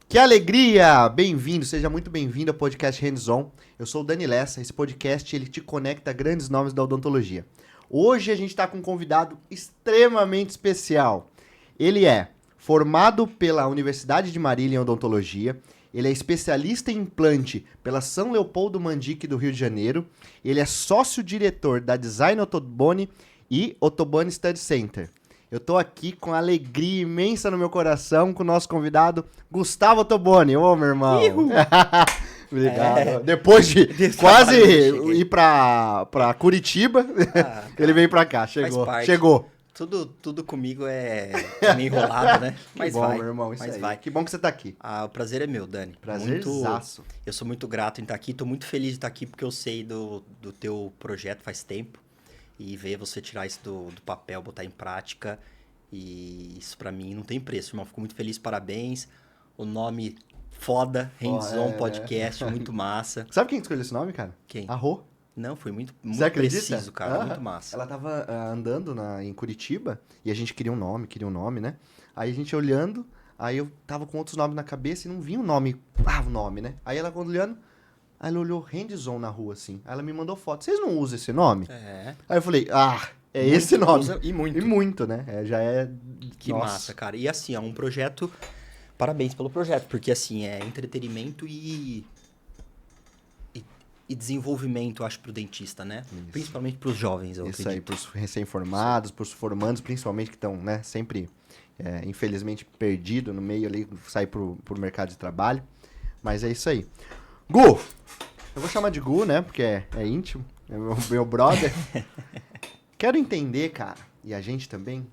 Que alegria! Bem-vindo, seja muito bem-vindo ao podcast Hands On. Eu sou o Dani Lessa, esse podcast ele te conecta a grandes nomes da odontologia. Hoje a gente está com um convidado extremamente especial. Ele é formado pela Universidade de Marília em odontologia, ele é especialista em implante pela São Leopoldo Mandic do Rio de Janeiro, ele é sócio-diretor da Design Ottoboni e Ottoboni Study Center. Eu tô aqui com alegria imensa no meu coração com o nosso convidado, Gustavo Ottoboni. Ô, meu irmão. Obrigado. Depois de quase ir pra Curitiba, ele veio pra cá. Chegou. Tudo comigo é meio enrolado, né? Mas que bom, vai, meu irmão, isso mas aí. vai. Que bom que você tá aqui. O prazer é meu, Dani. Prazerzaço. Eu sou muito grato em estar aqui. Tô muito feliz de estar aqui porque eu sei do teu projeto faz tempo. E ver você tirar isso do papel, botar em prática. E isso pra mim não tem preço, irmão. Fico muito feliz, parabéns. O nome foda, Hands On Podcast, muito massa. Sabe quem escolheu esse nome, cara? Quem? A Rô. Não, foi muito acredita? preciso, cara. Muito massa. Ela tava andando em Curitiba e a gente queria um nome, né? Aí a gente olhando, aí eu tava com outros nomes na cabeça e não vinha o nome, né? Aí ela olhando, aí ela olhou Hands On na rua, assim. Aí ela me mandou foto. Vocês não usam esse nome? É. Aí eu falei, é muito esse nome. E muito. E muito, né? Já é... Que massa, cara. E assim, é um projeto... Parabéns pelo projeto, porque assim, é entretenimento e desenvolvimento, eu acho, pro dentista, né? Isso. Principalmente pros jovens, eu Isso acredito. aí, pros recém-formados, pros formandos, principalmente, que estão, né, sempre, infelizmente, perdidos no meio ali, sair pro mercado de trabalho. Mas é isso aí. Gu! Eu vou chamar de Gu, né, porque é íntimo, é meu brother. Quero entender, cara, e a gente também,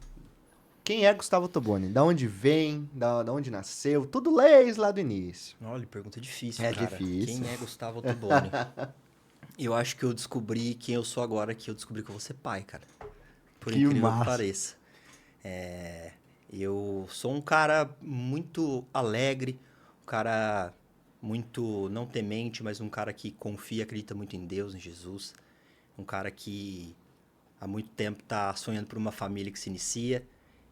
quem é Gustavo Ottoboni? Da onde vem, da onde nasceu, tudo lá do início. Olha, pergunta difícil, É cara. difícil. Quem é Gustavo Ottoboni? Eu acho que eu descobri quem eu sou agora, que eu descobri que eu vou ser pai, cara. Por Que incrível massa. que pareça. Eu sou um cara muito alegre, um cara muito não temente, mas um cara que confia, acredita muito em Deus, em Jesus. Um cara que há muito tempo tá sonhando por uma família que se inicia.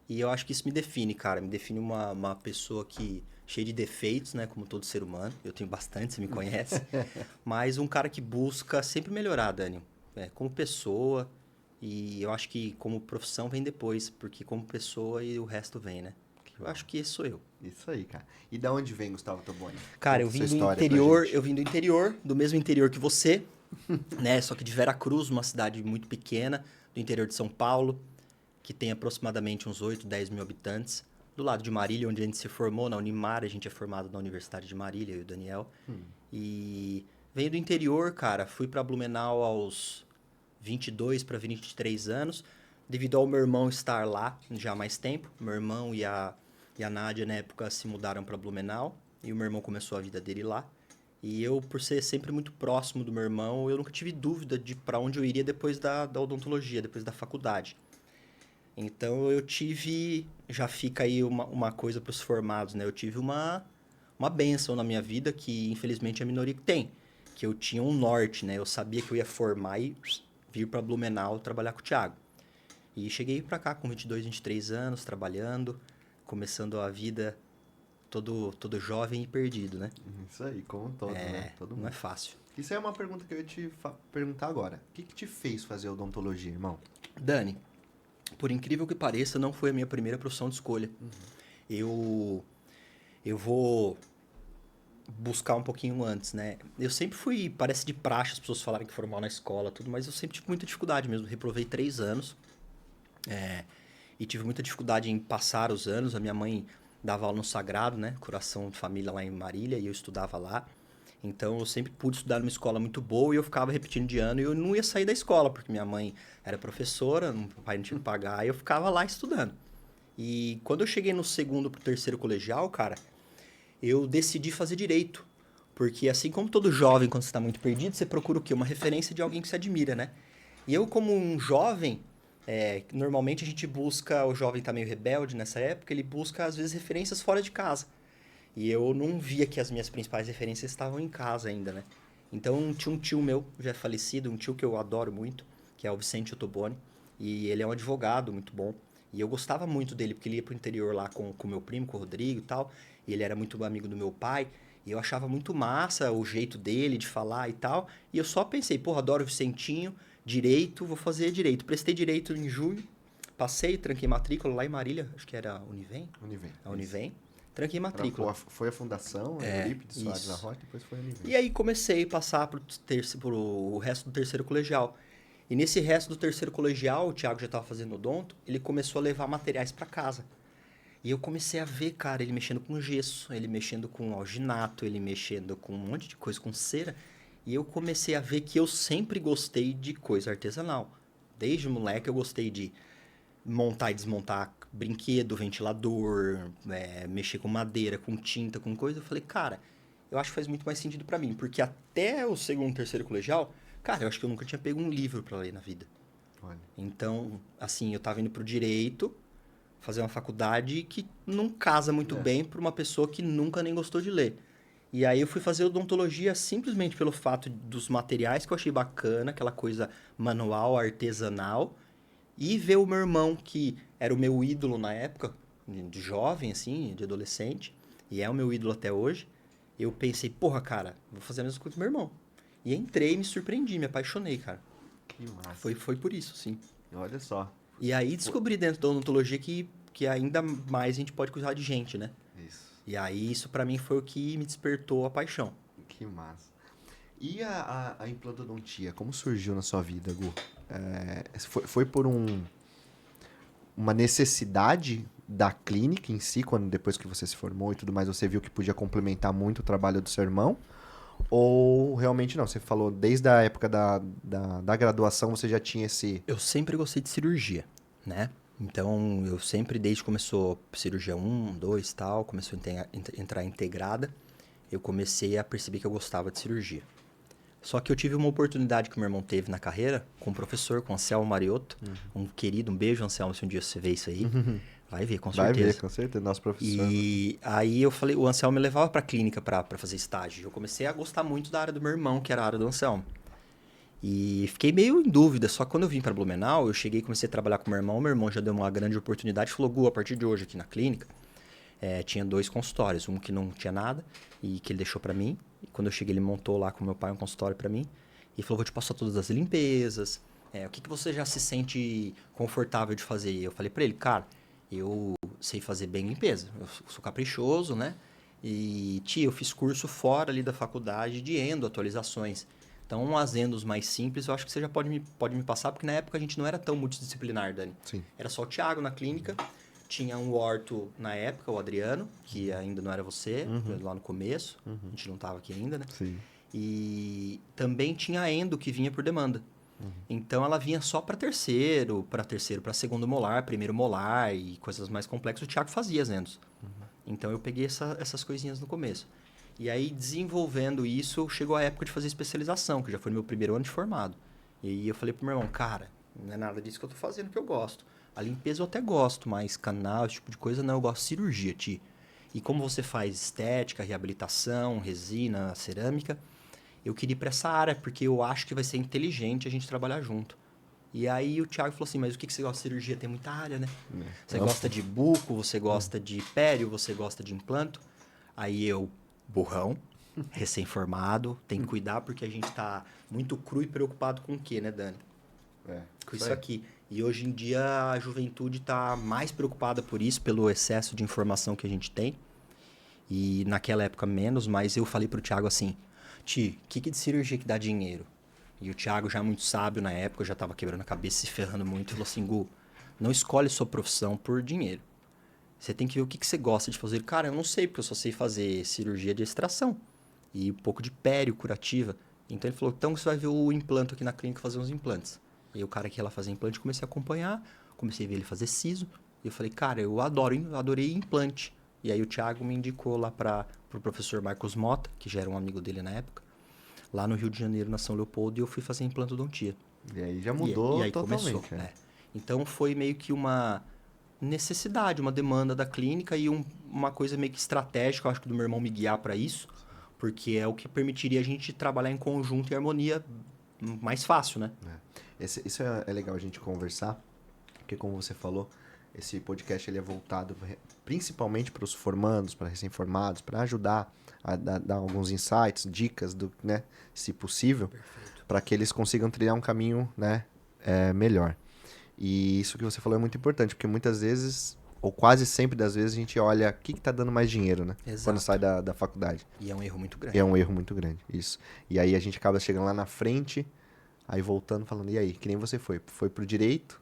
E eu acho que isso me define, cara. Me define uma pessoa que cheia de defeitos, né? Como todo ser humano. Eu tenho bastante, você me conhece. Mas um cara que busca sempre melhorar, Dani. Como pessoa. E eu acho que como profissão vem depois. Porque como pessoa e o resto vem, né? Eu acho que esse sou eu. Isso aí, cara. E da onde vem Gustavo Ottoboni? Cara, eu vim do interior. Eu vim do interior, do mesmo interior que você. Né? Só que de Veracruz, uma cidade muito pequena. Do interior de São Paulo. Que tem aproximadamente uns 8, 10 mil habitantes. Do lado de Marília, onde a gente se formou, na Unimar, a gente é formado na Universidade de Marília, eu e o Daniel. E venho do interior, cara. Fui para Blumenau aos 22 para 23 anos, devido ao meu irmão estar lá já há mais tempo. Meu irmão e a Nádia, na época, se mudaram para Blumenau. E o meu irmão começou a vida dele lá. E eu, por ser sempre muito próximo do meu irmão, eu nunca tive dúvida de para onde eu iria depois da odontologia, depois da faculdade. Então, já fica aí uma coisa para os formados, né? Eu tive uma bênção na minha vida que, infelizmente, a minoria tem. Que eu tinha um norte, né? Eu sabia que eu ia formar e vir para Blumenau trabalhar com o Thiago. E cheguei para cá com 22, 23 anos, trabalhando, começando a vida todo jovem e perdido, né? Isso aí, como todo, né? Todo mundo. Não é fácil. Isso aí é uma pergunta que eu ia te perguntar agora. O que te fez fazer odontologia, irmão? Dani, por incrível que pareça, não foi a minha primeira profissão de escolha. Eu vou buscar um pouquinho antes, né? Eu sempre fui, parece de praxe, as pessoas falarem que foram mal na escola, tudo, mas eu sempre tive muita dificuldade mesmo. Reprovei 3 anos e tive muita dificuldade em passar os anos. A minha mãe dava aula no Sagrado, né? Coração de Família lá em Marília, e eu estudava lá. Então, eu sempre pude estudar numa escola muito boa e eu ficava repetindo de ano e eu não ia sair da escola, porque minha mãe era professora, o pai não tinha que pagar, e eu ficava lá estudando. E quando eu cheguei no segundo pro terceiro colegial, cara, eu decidi fazer direito. Porque assim como todo jovem, quando você está muito perdido, você procura o quê? Uma referência de alguém que você admira, né? E eu, como um jovem, normalmente a gente busca, o jovem tá meio rebelde nessa época, ele busca, às vezes, referências fora de casa. E eu não via que as minhas principais referências estavam em casa ainda, né? Então, tinha um tio meu, já falecido, um tio que eu adoro muito, que é o Vicente Ottoboni. E ele é um advogado muito bom. E eu gostava muito dele, porque ele ia pro interior lá com o meu primo, com o Rodrigo e tal. E ele era muito amigo do meu pai. E eu achava muito massa o jeito dele de falar e tal. E eu só pensei, porra, adoro o Vicentinho, direito, vou fazer direito. Prestei direito em junho, passei, tranquei matrícula lá em Marília, acho que era a Univem. A Univem. Tranquei matrícula. Foi a fundação, Eurípides Soares da Rocha, depois foi a Univem. E aí comecei a passar pro resto do terceiro colegial. E nesse resto do terceiro colegial, o Thiago já estava fazendo odonto, ele começou a levar materiais para casa. E eu comecei a ver, cara, ele mexendo com gesso, ele mexendo com alginato, ele mexendo com um monte de coisa, com cera. E eu comecei a ver que eu sempre gostei de coisa artesanal. Desde moleque eu gostei de montar e desmontar brinquedo, ventilador, mexer com madeira, com tinta, com coisa. Eu falei, cara, eu acho que faz muito mais sentido para mim. Porque até o segundo, terceiro colegial, cara, eu acho que eu nunca tinha pego um livro para ler na vida. Olha. Então, assim, eu tava indo pro direito, fazer uma faculdade que não casa muito bem para uma pessoa que nunca nem gostou de ler. E aí eu fui fazer odontologia simplesmente pelo fato dos materiais que eu achei bacana, aquela coisa manual, artesanal, e ver o meu irmão, que era o meu ídolo na época, de jovem, assim, de adolescente, e é o meu ídolo até hoje. Eu pensei, porra, cara, vou fazer a mesma coisa que meu irmão. E entrei, me surpreendi, me apaixonei, cara. Que massa. Foi por isso, sim. Olha só. E aí descobri dentro da odontologia que ainda mais a gente pode cuidar de gente, né? Isso. E aí isso pra mim foi o que me despertou a paixão. Que massa. E a implantodontia, como surgiu na sua vida, Gu? Foi por uma necessidade da clínica em si, quando depois que você se formou e tudo mais, você viu que podia complementar muito o trabalho do seu irmão? Ou realmente não? Você falou desde a época da graduação você já tinha esse... Eu sempre gostei de cirurgia, né? Então, eu sempre, desde que começou cirurgia 1, 2 e tal, começou a entrar integrada, eu comecei a perceber que eu gostava de cirurgia. Só que eu tive uma oportunidade que o meu irmão teve na carreira, com um professor, com o Anselmo Mariotto, um querido, um beijo, Anselmo, se um dia você vê isso aí. Vai ver, com certeza. Vai ver, com certeza, nosso professor. E aí eu falei, o Anselmo me levava pra clínica pra fazer estágio. Eu comecei a gostar muito da área do meu irmão, que era a área do Anselmo. E fiquei meio em dúvida, só que quando eu vim para Blumenau, eu cheguei e comecei a trabalhar com meu irmão já deu uma grande oportunidade, falou, Gu, a partir de hoje aqui na clínica, tinha 2 consultórios, um que não tinha nada e que ele deixou para mim, e quando eu cheguei ele montou lá com meu pai um consultório para mim, e falou, vou te passar todas as limpezas, o que você já se sente confortável de fazer? E eu falei para ele, cara, eu sei fazer bem limpeza, eu sou caprichoso, né? E, eu fiz curso fora ali da faculdade de endo, atualizações. Então, as endos mais simples, eu acho que você já pode me passar, porque na época a gente não era tão multidisciplinar, Dani. Sim. Era só o Thiago na clínica, tinha um orto na época, o Adriano, que ainda não era você, lá no começo, a gente não estava aqui ainda, né? Sim. E também tinha a endo que vinha por demanda. Então, ela vinha só para terceiro, para segundo molar, primeiro molar e coisas mais complexas. O Thiago fazia as endos. Então, eu peguei essas coisinhas no começo. E aí, desenvolvendo isso, chegou a época de fazer especialização, que já foi no meu primeiro ano de formado. E aí eu falei pro meu irmão, cara, não é nada disso que eu tô fazendo que eu gosto. A limpeza eu até gosto, mas canal, esse tipo de coisa, não, eu gosto de cirurgia, Ti. E como você faz estética, reabilitação, resina, cerâmica, eu queria ir pra essa área, porque eu acho que vai ser inteligente a gente trabalhar junto. E aí o Thiago falou assim, mas o que você gosta de cirurgia? Tem muita área, né? Você gosta de buco, você gosta de pério, você gosta de implanto. Aí eu... burrão, recém-formado, tem que cuidar porque a gente tá muito cru e preocupado com o quê, né, Dani? Com isso aqui. E hoje em dia a juventude tá mais preocupada por isso, pelo excesso de informação que a gente tem. E naquela época menos, mas eu falei pro Thiago assim, Ti, o que de cirurgia que dá dinheiro? E o Thiago já muito sábio na época, já tava quebrando a cabeça, se ferrando muito, falou assim, Gu, não escolhe sua profissão por dinheiro. Você tem que ver o que você gosta de fazer. Cara, eu não sei, porque eu só sei fazer cirurgia de extração. E um pouco de pério, curativa. Então ele falou, então você vai ver o implanto aqui na clínica fazer uns implantes. E aí o cara que ia lá fazer implante, comecei a acompanhar. Comecei a ver ele fazer siso. E eu falei, cara, eu adorei implante. E aí o Thiago me indicou lá pro professor Marcos Mota, que já era um amigo dele na época. Lá no Rio de Janeiro, na São Leopoldo, e eu fui fazer implantodontia. E aí já mudou e aí totalmente. Começou, né? Então foi meio que uma necessidade, uma demanda da clínica e uma coisa meio que estratégica, eu acho que do meu irmão me guiar para isso, porque é o que permitiria a gente trabalhar em conjunto e harmonia mais fácil, né? Isso é legal a gente conversar, porque como você falou, esse podcast ele é voltado principalmente para os formandos, para recém-formados, para ajudar a dar alguns insights, dicas, né, se possível, para que eles consigam trilhar um caminho, né, melhor. E isso que você falou é muito importante, porque muitas vezes, ou quase sempre das vezes, a gente olha o que está dando mais dinheiro, né? Exato. Quando sai da faculdade. E é um erro muito grande. É um erro muito grande, isso. E aí a gente acaba chegando lá na frente, aí voltando, falando, e aí, que nem você foi? Foi pro direito,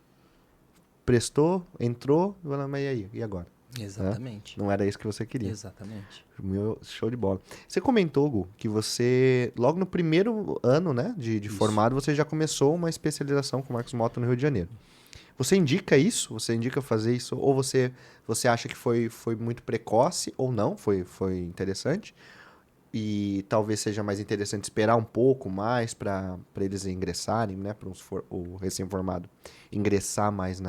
prestou, entrou, mas e aí? E agora? Exatamente. Não era isso que você queria. Exatamente. Meu, show de bola. Você comentou, Gu, que você, logo no primeiro ano, né, de formado, você já começou uma especialização com Marcos Mota no Rio de Janeiro. Você indica isso? Você indica fazer isso? Ou você acha que foi muito precoce ou não? Foi interessante? E talvez seja mais interessante esperar um pouco mais para eles ingressarem, né? Para o recém-formado ingressar mais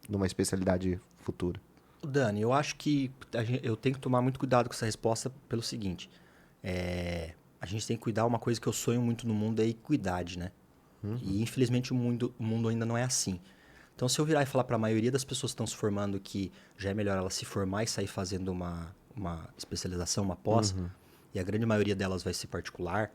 numa especialidade futura. Dani, eu acho que eu tenho que tomar muito cuidado com essa resposta pelo seguinte. A gente tem que cuidar, uma coisa que eu sonho muito no mundo é a equidade, né? E infelizmente o mundo ainda não é assim. Então, se eu virar e falar para a maioria das pessoas que estão se formando que já é melhor ela se formar e sair fazendo uma especialização, uma pós, e a grande maioria delas vai ser particular,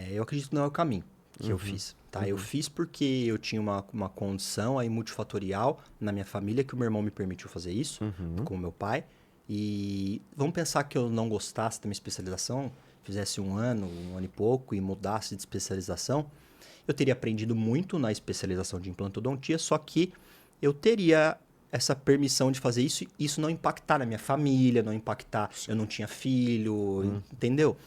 eu acredito que não é o caminho que eu fiz. Tá? Eu fiz porque eu tinha uma condição aí multifatorial na minha família, que o meu irmão me permitiu fazer isso, com o meu pai. E vamos pensar que eu não gostasse da minha especialização, fizesse um ano e pouco e mudasse de especialização, eu teria aprendido muito na especialização de implantodontia, só que eu teria essa permissão de fazer isso, isso não impactar na minha família, não impactar, eu não tinha filho, entendeu?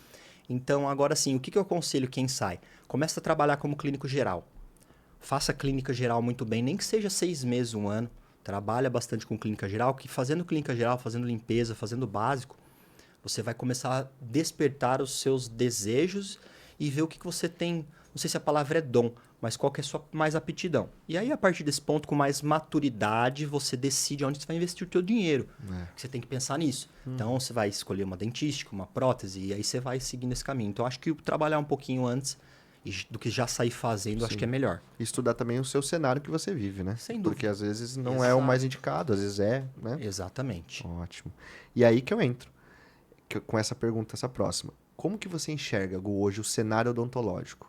Então, agora sim, o que eu aconselho quem sai? Começa a trabalhar como clínico geral. Faça clínica geral muito bem, nem que seja 6 meses, 1 ano. Trabalha bastante com clínica geral, que fazendo clínica geral, fazendo limpeza, fazendo básico, você vai começar a despertar os seus desejos e ver o que você tem. Não sei se a palavra é dom, mas qual que é a sua mais aptidão. E aí, a partir desse ponto, com mais maturidade, você decide onde você vai investir o teu dinheiro. Você tem que pensar nisso. Então, você vai escolher uma dentística, uma prótese, e aí você vai seguindo esse caminho. Então, acho que trabalhar um pouquinho antes do que já sair fazendo, acho que é melhor. E estudar também o seu cenário que você vive, né? Sem dúvida. Porque às vezes não é o mais indicado, às vezes é, né? Exatamente. Ótimo. E aí que eu entro com essa pergunta, essa próxima. Como que você enxerga, Gu, hoje o cenário odontológico?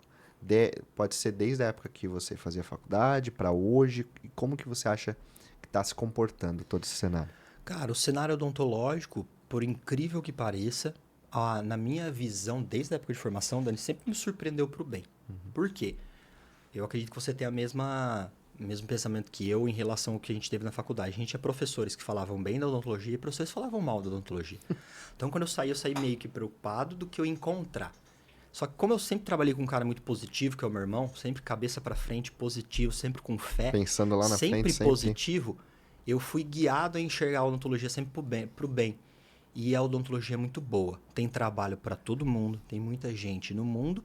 Pode ser desde a época que você fazia faculdade para hoje. E como que você acha que está se comportando todo esse cenário? Cara, o cenário odontológico, por incrível que pareça, na minha visão, desde a época de formação, Dani, sempre me surpreendeu para o bem. Por quê? Eu acredito que você tem o mesmo pensamento que eu em relação ao que a gente teve na faculdade. A gente tinha professores que falavam bem da odontologia e professores que falavam mal da odontologia. Então, quando eu saí meio que preocupado do que eu ia encontrar. Só que como eu sempre trabalhei com um cara muito positivo, que é o meu irmão, sempre cabeça para frente, positivo, sempre com fé. Pensando lá na frente, sempre positivo, eu fui guiado a enxergar a odontologia sempre pro bem. E a odontologia é muito boa. Tem trabalho para todo mundo, tem muita gente no mundo.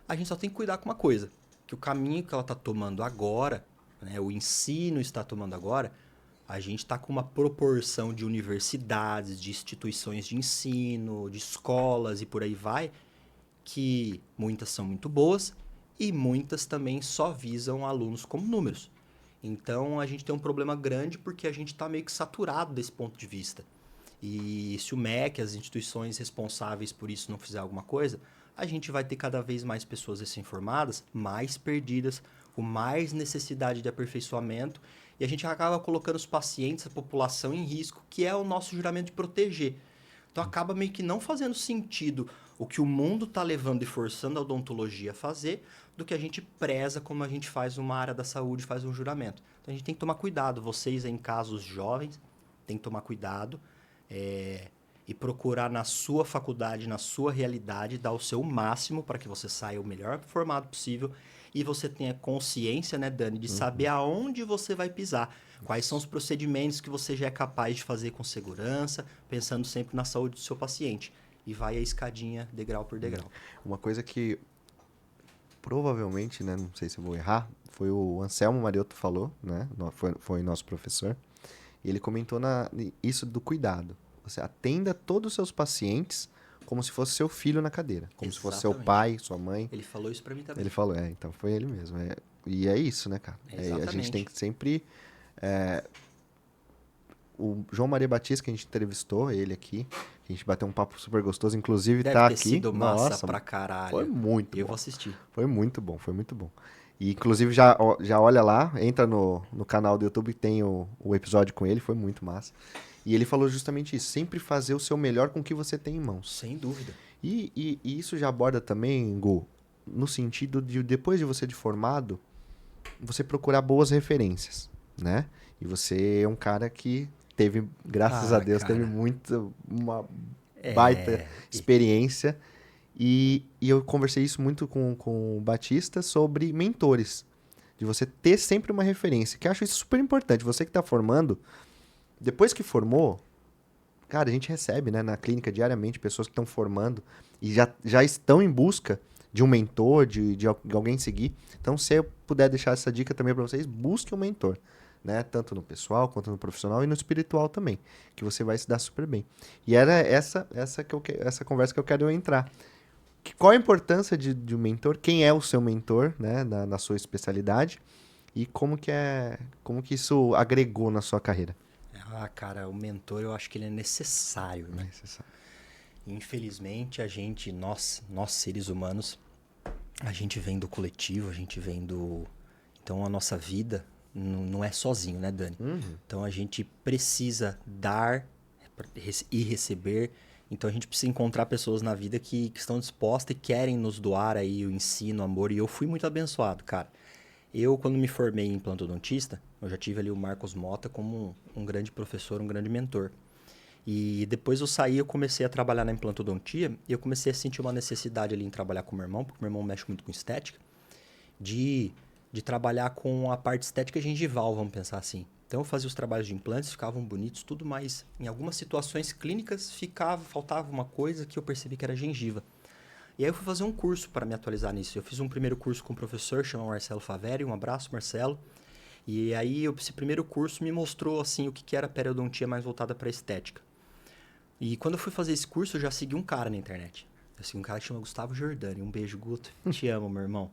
A gente só tem que cuidar com uma coisa, que o caminho que ela está tomando agora, né, o ensino está tomando agora, a gente está com uma proporção de universidades, de instituições de ensino, de escolas e por aí vai, que muitas são muito boas e muitas também só visam alunos como números. Então, a gente tem um problema grande porque a gente está meio que saturado desse ponto de vista. E se o MEC, as instituições responsáveis por isso, não fizer alguma coisa, a gente vai ter cada vez mais pessoas recém-formadas, mais perdidas, com mais necessidade de aperfeiçoamento, e a gente acaba colocando os pacientes, a população em risco, que é o nosso juramento de proteger. Então, acaba meio que não fazendo sentido o que o mundo está levando e forçando a odontologia a fazer, do que a gente preza como a gente faz numa área da saúde, faz um juramento. Então, a gente tem que tomar cuidado. Vocês, em casos jovens, tem que tomar cuidado e procurar na sua faculdade, na sua realidade, dar o seu máximo para que você saia o melhor formado possível e você tenha consciência, né, Dani, de saber aonde você vai pisar. Quais são os procedimentos que você já é capaz de fazer com segurança, pensando sempre na saúde do seu paciente. E vai a escadinha, degrau por degrau. Uma coisa que provavelmente, né, não sei se eu vou errar, foi o Anselmo Mariotto falou, né, foi nosso professor, e ele comentou isso do cuidado. Você atenda todos os seus pacientes como se fosse seu filho na cadeira, como se fosse seu pai, sua mãe. Ele falou isso pra mim também. Ele falou, então foi ele mesmo. E é isso, né, cara? A gente tem que sempre o João Maria Batista, que a gente entrevistou, ele aqui, a gente bateu um papo super gostoso, inclusive Deve tá ter aqui. sido massa Nossa, pra caralho. foi muito Eu bom. vou assistir. Foi muito bom, foi muito bom. E, inclusive, já olha lá, entra no canal do YouTube, tem o episódio com ele, foi muito massa. E ele falou justamente isso, sempre fazer o seu melhor com o que você tem em mãos. Sem dúvida. E isso já aborda também, Gu, no sentido de, depois de você de formado, você procurar boas referências, né? E você é um cara que teve, graças a Deus, cara. teve uma baita experiência. E eu conversei isso muito com o Batista sobre mentores. De você ter sempre uma referência, que eu acho isso super importante. Você que está formando, depois que formou, cara, a gente recebe, né, na clínica diariamente pessoas que estão formando e já estão em busca de um mentor, de alguém seguir. Então, se eu puder deixar essa dica também para vocês, busque um mentor, né? Tanto no pessoal, quanto no profissional e no espiritual também, que você vai se dar super bem. E era essa conversa que eu quero entrar. Qual a importância de um mentor? Quem é o seu mentor, né, na sua especialidade? E como que isso agregou na sua carreira? Cara, o mentor eu acho que ele é necessário, né? Necessário. Infelizmente, nós seres humanos, a gente vem do coletivo, a gente vem do... Então, a nossa vida não é sozinho, né, Dani? Então, a gente precisa dar e receber. Então, a gente precisa encontrar pessoas na vida que estão dispostas e querem nos doar aí o ensino, o amor. E eu fui muito abençoado, cara. Eu, quando me formei em plantodontista, eu já tive ali o Marcos Mota como um grande professor, um grande mentor. E depois eu saí, eu comecei a trabalhar na implantodontia e eu comecei a sentir uma necessidade ali em trabalhar com o meu irmão, porque o meu irmão mexe muito com estética, de trabalhar com a parte estética gengival, vamos pensar assim. Então eu fazia os trabalhos de implantes, ficavam bonitos, tudo, mas em algumas situações clínicas faltava uma coisa que eu percebi que era gengiva. E aí eu fui fazer um curso para me atualizar nisso. Eu fiz um primeiro curso com um professor, chama Marcelo Faveri, um abraço, Marcelo. E aí esse primeiro curso me mostrou assim o que era periodontia mais voltada para estética. E quando eu fui fazer esse curso, eu já segui um cara na internet. Eu segui um cara que chama Gustavo Giordani. Um beijo, Guto. Te amo, meu irmão.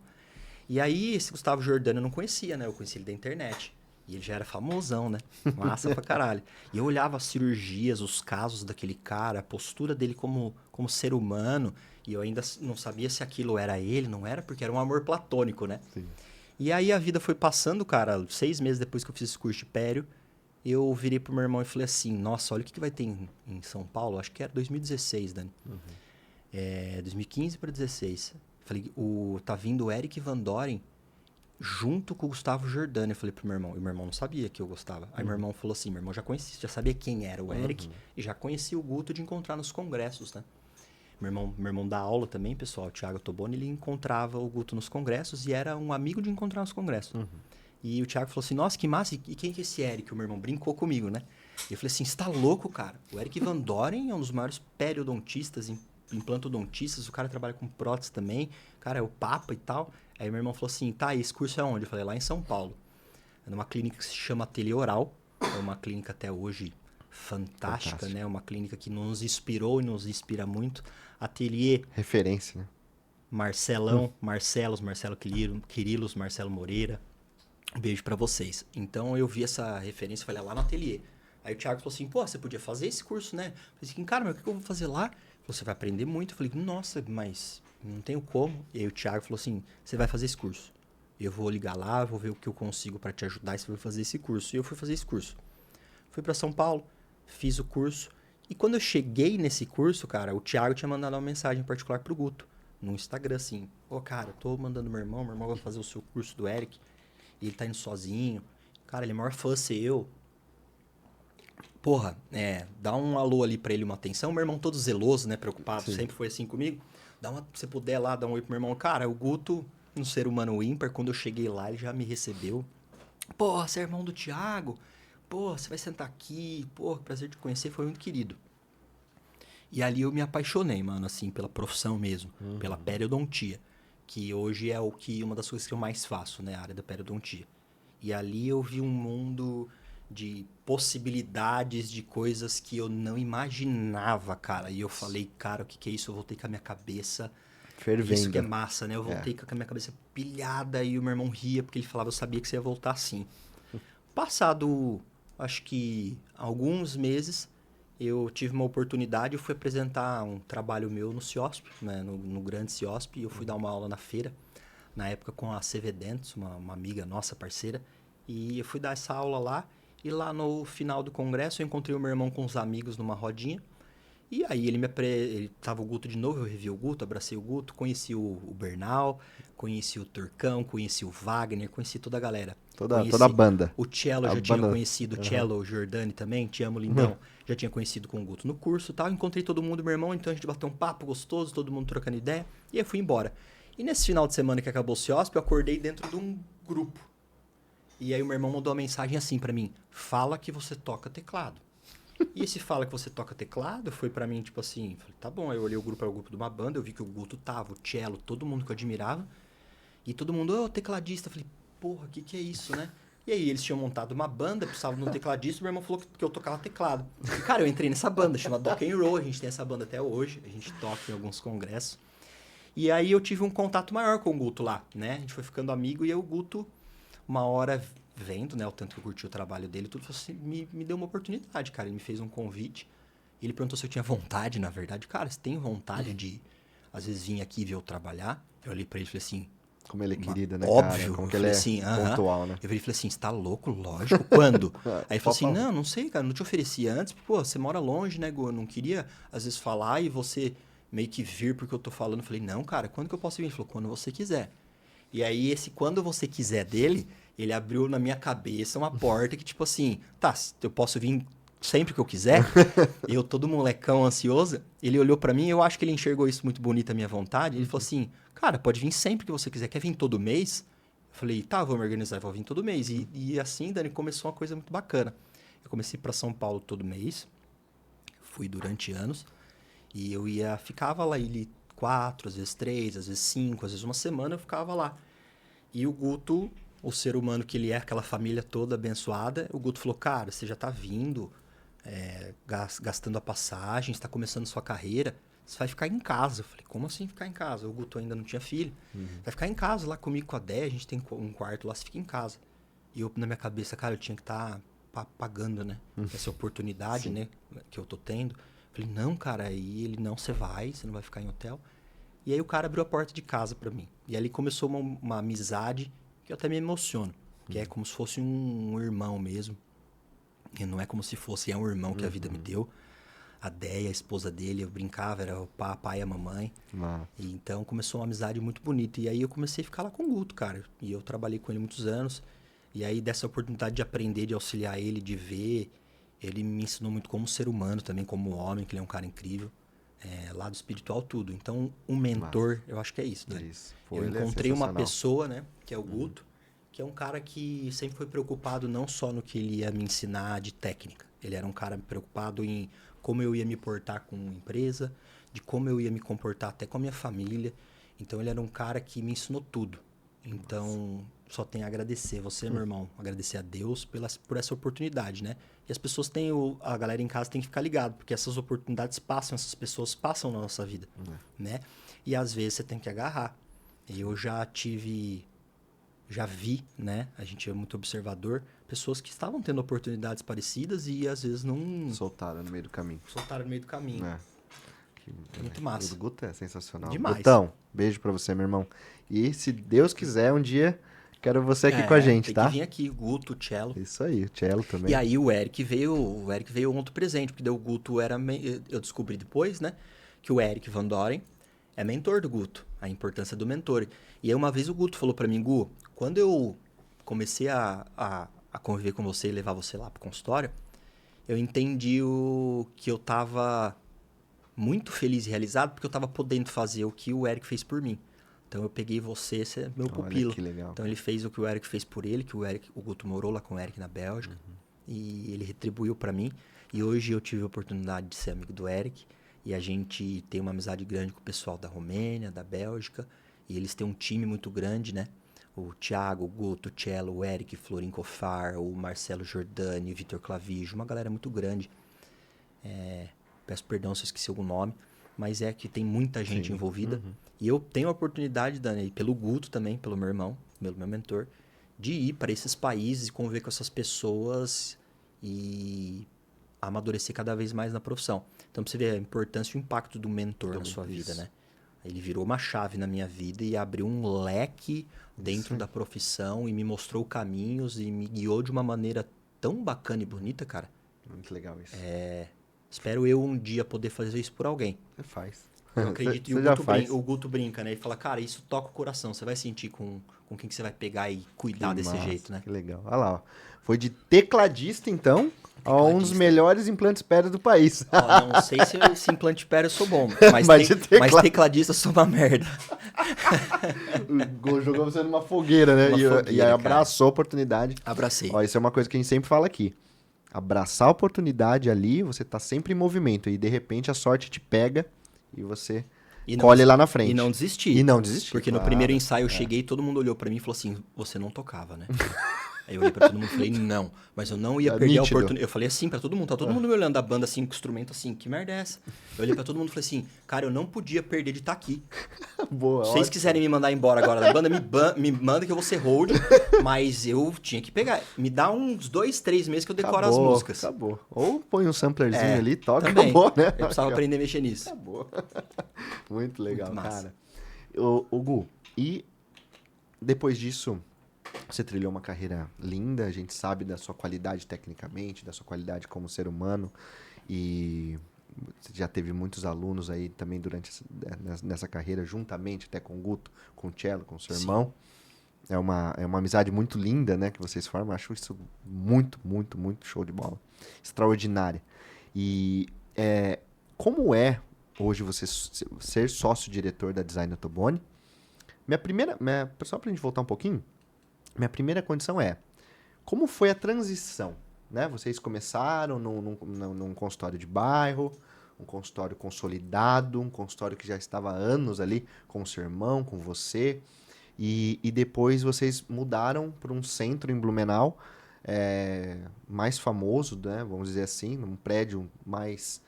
E aí, esse Gustavo Giordani eu não conhecia, né? Eu conheci ele da internet. E ele já era famosão, né? Massa pra caralho. E eu olhava as cirurgias, os casos daquele cara, a postura dele como ser humano. E eu ainda não sabia se aquilo era ele, não era, porque era um amor platônico, né? Sim. E aí a vida foi passando, cara. 6 meses depois que eu fiz esse curso de pério, eu virei pro meu irmão e falei assim, nossa, olha o que vai ter em São Paulo. Acho que era 2016, Dani. 2015 para 2016. Falei, tá vindo o Eric Van Doren junto com o Gustavo Giordani. Eu falei pro meu irmão. E o meu irmão não sabia que eu gostava. Aí meu irmão falou assim, meu irmão já conhecia, já sabia quem era o Eric. E já conhecia o Guto de encontrar nos congressos, né? Meu irmão dá aula também, pessoal. O Thiago Toboni, ele encontrava o Guto nos congressos e era um amigo de encontrar nos congressos. E o Thiago falou assim, nossa, que massa, e quem que é esse Eric? O meu irmão brincou comigo, né? E eu falei assim, você tá louco, cara? O Eric Van Doren é um dos maiores periodontistas, implantodontistas, o cara trabalha com prótese também, cara, é o Papa e tal. Aí meu irmão falou assim, tá, e esse curso é onde? Eu falei, lá em São Paulo. É numa clínica que se chama Ateliê Oral, é uma clínica até hoje fantástica, né? Uma clínica que nos inspirou e nos inspira muito. Ateliê... Referência, né? Marcelo Quirilos, Marcelo Moreira. Um beijo pra vocês. Então eu vi essa referência, falei lá no ateliê. Aí o Thiago falou assim, pô, você podia fazer esse curso, né? Eu falei assim, cara, mas o que eu vou fazer lá? Ele falou, você vai aprender muito. Eu falei, nossa, mas não tenho como. E aí o Thiago falou assim, você vai fazer esse curso. Eu vou ligar lá, vou ver o que eu consigo pra te ajudar e você vai fazer esse curso. E eu fui fazer esse curso. Fui pra São Paulo, fiz o curso. E quando eu cheguei nesse curso, cara, o Thiago tinha mandado uma mensagem particular pro Guto. No Instagram, assim, cara, eu tô mandando meu irmão vai fazer o seu curso do Eric. E ele tá indo sozinho. Cara, ele é maior fã seu. Porra, dá um alô ali pra ele, uma atenção. Meu irmão todo zeloso, né, preocupado, Sim. sempre foi assim comigo. Se puder lá, dá um oi pro meu irmão. Cara, o Guto, um ser humano ímpar, quando eu cheguei lá, ele já me recebeu. Porra, você é irmão do Thiago? Porra, você vai sentar aqui. Porra, prazer te conhecer, foi muito querido. E ali eu me apaixonei, mano, assim, pela profissão mesmo, pela periodontia, que hoje é uma das coisas que eu mais faço, né, a área da periodontia. E ali eu vi um mundo de possibilidades, de coisas que eu não imaginava, cara. E eu falei, cara, o que é isso? Eu voltei com a minha cabeça... Fervendo. Isso que é massa, né? Eu voltei com a minha cabeça pilhada e o meu irmão ria, porque ele falava, eu sabia que você ia voltar assim. Passado acho que há alguns meses, eu tive uma oportunidade, eu fui apresentar um trabalho meu no CIOSP, né, no grande CIOSP, e eu fui dar uma aula na feira, na época com a CV Dentes, uma amiga nossa, parceira, e eu fui dar essa aula lá, e lá no final do congresso eu encontrei o meu irmão com os amigos numa rodinha, e aí ele tava o Guto de novo, eu revi o Guto, abracei o Guto, conheci o Bernal, conheci o Turcão, conheci o Wagner, conheci toda a galera. Toda a banda. O Cello, A já tinha banda. conhecido o Cello, o Jordani também, Te Amo Lindão, já tinha conhecido com o Guto no curso e tal. Encontrei todo mundo, meu irmão, então a gente bateu um papo gostoso, todo mundo trocando ideia, e aí fui embora. E nesse final de semana que acabou o CIOSP, eu acordei dentro de um grupo. E aí o meu irmão mandou uma mensagem assim pra mim, fala que você toca teclado. E esse fala que você toca teclado foi pra mim, tipo assim, falei, tá bom. Aí eu olhei o grupo, era o grupo de uma banda, eu vi que o Guto tava, o Cello, todo mundo que eu admirava. E todo mundo, ô, tecladista. Eu falei, porra, o que é isso, né? E aí eles tinham montado uma banda, precisavam de um tecladista, e meu irmão falou que eu tocava teclado. E, cara, eu entrei nessa banda, chama Dock and Roll, a gente tem essa banda até hoje, a gente toca em alguns congressos. E aí eu tive um contato maior com o Guto lá, né? A gente foi ficando amigo e aí o Guto, uma hora vendo, né, o tanto que eu curti o trabalho dele, tudo, assim, me deu uma oportunidade, cara. Ele me fez um convite. Ele perguntou se eu tinha vontade, na verdade. Cara, você tem vontade de, às vezes, vir aqui ver eu trabalhar? Eu olhei pra ele e falei assim... Como ele é querido, né, óbvio. cara? Como Eu que ele falei é assim, pontual, né? Eu falei assim, você tá louco? Lógico. Quando? Aí ele falou assim, Pode falar. não sei, cara, não te ofereci antes. Pô, você mora longe, né, Gu? Eu não queria, às vezes, falar e você meio que vir porque eu tô falando. Eu falei, não, cara, quando que eu posso vir? Ele falou, quando você quiser. E aí, esse quando você quiser dele, ele abriu na minha cabeça uma porta que, tipo assim, tá, eu posso vir sempre que eu quiser. Eu, todo molecão ansioso, ele olhou pra mim, eu acho que ele enxergou isso muito bonito, a minha vontade. Ele falou assim, cara, pode vir sempre que você quiser. Quer vir todo mês? Eu falei, tá, vou me organizar, vou vir todo mês. E assim, Dani, começou uma coisa muito bacana. Eu comecei pra São Paulo todo mês, fui durante anos, e eu ficava lá, ele 4, às vezes 3, às vezes 5, às vezes uma semana eu ficava lá. E o Guto, o ser humano que ele é, aquela família toda abençoada, o Guto falou, cara, você já tá vindo, gastando a passagem, está começando sua carreira, você vai ficar em casa. Eu falei, como assim ficar em casa? O Guto ainda não tinha filho. Vai ficar em casa lá comigo, com a Dé, a gente tem um quarto lá, você fica em casa. E eu, na minha cabeça, cara, eu tinha que estar pagando, né? Essa oportunidade, né? Que eu tô tendo. Eu falei, não, cara, aí ele, não, você não vai ficar em hotel. E aí o cara abriu a porta de casa pra mim. E ali começou uma amizade que eu até me emociono. Que é como se fosse um irmão mesmo. E não é como se fosse, é um irmão que a vida me deu. A Déia, a esposa dele, eu brincava, era o papai e a mamãe. E então começou uma amizade muito bonita. E aí eu comecei a ficar lá com o Guto, cara. E eu trabalhei com ele muitos anos. E aí dessa oportunidade de aprender, de auxiliar ele, de ver, ele me ensinou muito como ser humano também, como homem, que ele é um cara incrível. Lado espiritual, tudo. Então, um mentor, eu acho que é isso, né? Isso. Pô, Eu ele é encontrei uma sensacional. pessoa, né? Que é o Guto, que é um cara que sempre foi preocupado não só no que ele ia me ensinar de técnica. Ele era um cara preocupado em como eu ia me portar com a empresa, de como eu ia me comportar até com a minha família. Então, ele era um cara que me ensinou tudo. Então, só tenho a agradecer você, meu irmão. Agradecer a Deus por essa oportunidade, né? E as pessoas têm... A galera em casa tem que ficar ligado, porque essas oportunidades passam, essas pessoas passam na nossa vida, né? E às vezes você tem que agarrar. Eu já vi, né? A gente é muito observador. Pessoas que estavam tendo oportunidades parecidas e às vezes não... Soltaram no meio do caminho. Soltaram no meio do caminho. Muito O massa. do Guto é sensacional. Demais. Gutão, beijo pra você, meu irmão. E se Deus quiser, um dia quero você aqui com a gente, tá? Tem que vir aqui, Guto, Cello. Isso aí, o Cello também. E aí o Eric veio ontem presente, porque daí o Guto era... Eu descobri depois, né? Que o Eric Van Doren é mentor do Guto. A importância do mentor. E aí uma vez o Guto falou pra mim, Gu, quando eu comecei a conviver com você e levar você lá pro consultório, eu entendi que eu tava muito feliz e realizado porque eu tava podendo fazer o que o Eric fez por mim. Então eu peguei você é meu pupilo. Que legal. Então ele fez o que o Eric fez por ele, que o Guto morou lá com o Eric na Bélgica. E ele retribuiu pra mim. E hoje eu tive a oportunidade de ser amigo do Eric. E a gente tem uma amizade grande com o pessoal da Romênia, da Bélgica. E eles têm um time muito grande, né? O Thiago, o Guto, o Cello, o Eric, Florin Cofar, o Marcelo Jordani, o Vitor Clavijo. Uma galera muito grande. Peço perdão se eu esqueci algum nome. Mas é que tem muita gente envolvida. E eu tenho a oportunidade, Dani, pelo Guto também, pelo meu irmão, pelo meu mentor, de ir para esses países e conviver com essas pessoas e amadurecer cada vez mais na profissão. Então, pra você ver a importância e o impacto do mentor na sua vida, né? Ele virou uma chave na minha vida e abriu um leque dentro da profissão e me mostrou caminhos e me guiou de uma maneira tão bacana e bonita, cara. Muito legal isso. Espero eu um dia poder fazer isso por alguém. Você faz. Eu acredito. E o Guto brinca, né? Ele fala, cara, isso toca o coração. Você vai sentir com quem que você vai pegar e cuidar desse jeito, né? Que legal. Olha lá, ó. Foi de tecladista, então, a um dos melhores implantes pés do país. Ó, não sei se esse implante pé eu sou bom, mas tecladista eu sou uma merda. Jogou você numa fogueira, né? E aí abraçou a oportunidade. Abracei. Ó, isso é uma coisa que a gente sempre fala aqui. Abraçar a oportunidade ali, você tá sempre em movimento. E de repente a sorte te pega e você colhe lá na frente. E não desistir. Porque no primeiro ensaio eu cheguei e todo mundo olhou pra mim e falou assim, você não tocava, né? Aí eu olhei pra todo mundo e falei, não. Mas eu não ia perder a oportunidade. Eu falei assim pra todo mundo. Tá todo mundo me olhando da banda assim, com o instrumento assim. Que merda é essa? Eu olhei pra todo mundo e falei assim, cara, eu não podia perder de estar aqui. Boa, se vocês quiserem me mandar embora agora da banda, me manda que eu vou ser hold. Mas eu tinha que pegar. Me dá uns 2, 3 meses que eu decoro as músicas. Acabou. Ou põe um samplerzinho ali, toca, também. Acabou, né? Eu precisava aprender a mexer nisso. Acabou. Muito legal, Muito cara. O Gu, e depois disso... Você trilhou uma carreira linda, a gente sabe da sua qualidade tecnicamente, da sua qualidade como ser humano. E você já teve muitos alunos aí também nessa carreira, juntamente até com o Guto, com o Cello, com o seu irmão. É uma amizade muito linda, né, que vocês formam. Acho isso muito, muito, muito show de bola. Extraordinária. E como é hoje você ser sócio-diretor da Design Ottoboni? Só pra gente voltar um pouquinho, minha primeira condição como foi a transição? Né? Vocês começaram num consultório de bairro, um consultório consolidado, um consultório que já estava há anos ali com o seu irmão, com você, e depois vocês mudaram para um centro em Blumenau, mais famoso, né? Vamos dizer assim, num prédio mais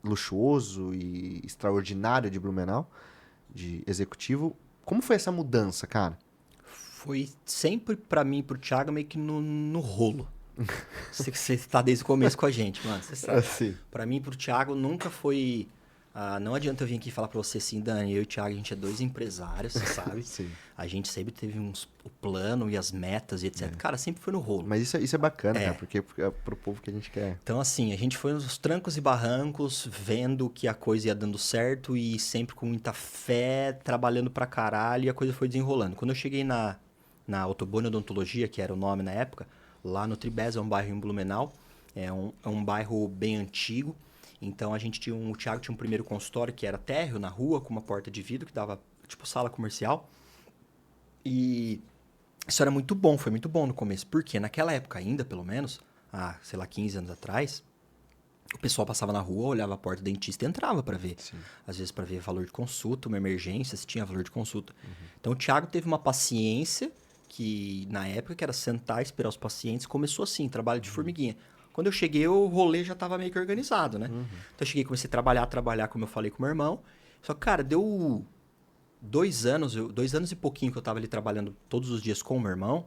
luxuoso e extraordinário de Blumenau, de executivo. Como foi essa mudança, cara? Foi sempre pra mim e pro Thiago meio que no rolo. Você tá desde o começo com a gente, mano. Você sabe. Assim. Pra mim e pro Thiago nunca foi... não adianta eu vir aqui falar pra você assim, Dani, eu e o Thiago, a gente é 2 empresários, você sabe? Sim. A gente sempre teve o plano e as metas e etc. Cara, sempre foi no rolo. Mas isso é bacana, cara, porque é pro povo que a gente quer. Então, assim, a gente foi nos trancos e barrancos, vendo que a coisa ia dando certo e sempre com muita fé, trabalhando pra caralho, e a coisa foi desenrolando. Quando eu cheguei na Ottoboni Odontologia, que era o nome na época, lá no Tribés, é um bairro em Blumenau, é um bairro bem antigo. Então, o Thiago tinha um primeiro consultório que era térreo, na rua, com uma porta de vidro, que dava tipo sala comercial. E isso era muito bom, foi muito bom no começo. Porque naquela época ainda, pelo menos, sei lá, 15 anos atrás, o pessoal passava na rua, olhava a porta do dentista e entrava para ver. Sim. Às vezes para ver valor de consulta, uma emergência, se tinha valor de consulta. Então, o Thiago teve uma paciência que, na época, que era sentar, esperar os pacientes. Começou assim, trabalho de formiguinha. Quando eu cheguei, o rolê já estava meio que organizado, né? Então, eu cheguei, comecei a trabalhar, como eu falei com o meu irmão. Só que, cara, deu 2 anos, 2 anos e pouquinho que eu estava ali trabalhando todos os dias com o meu irmão.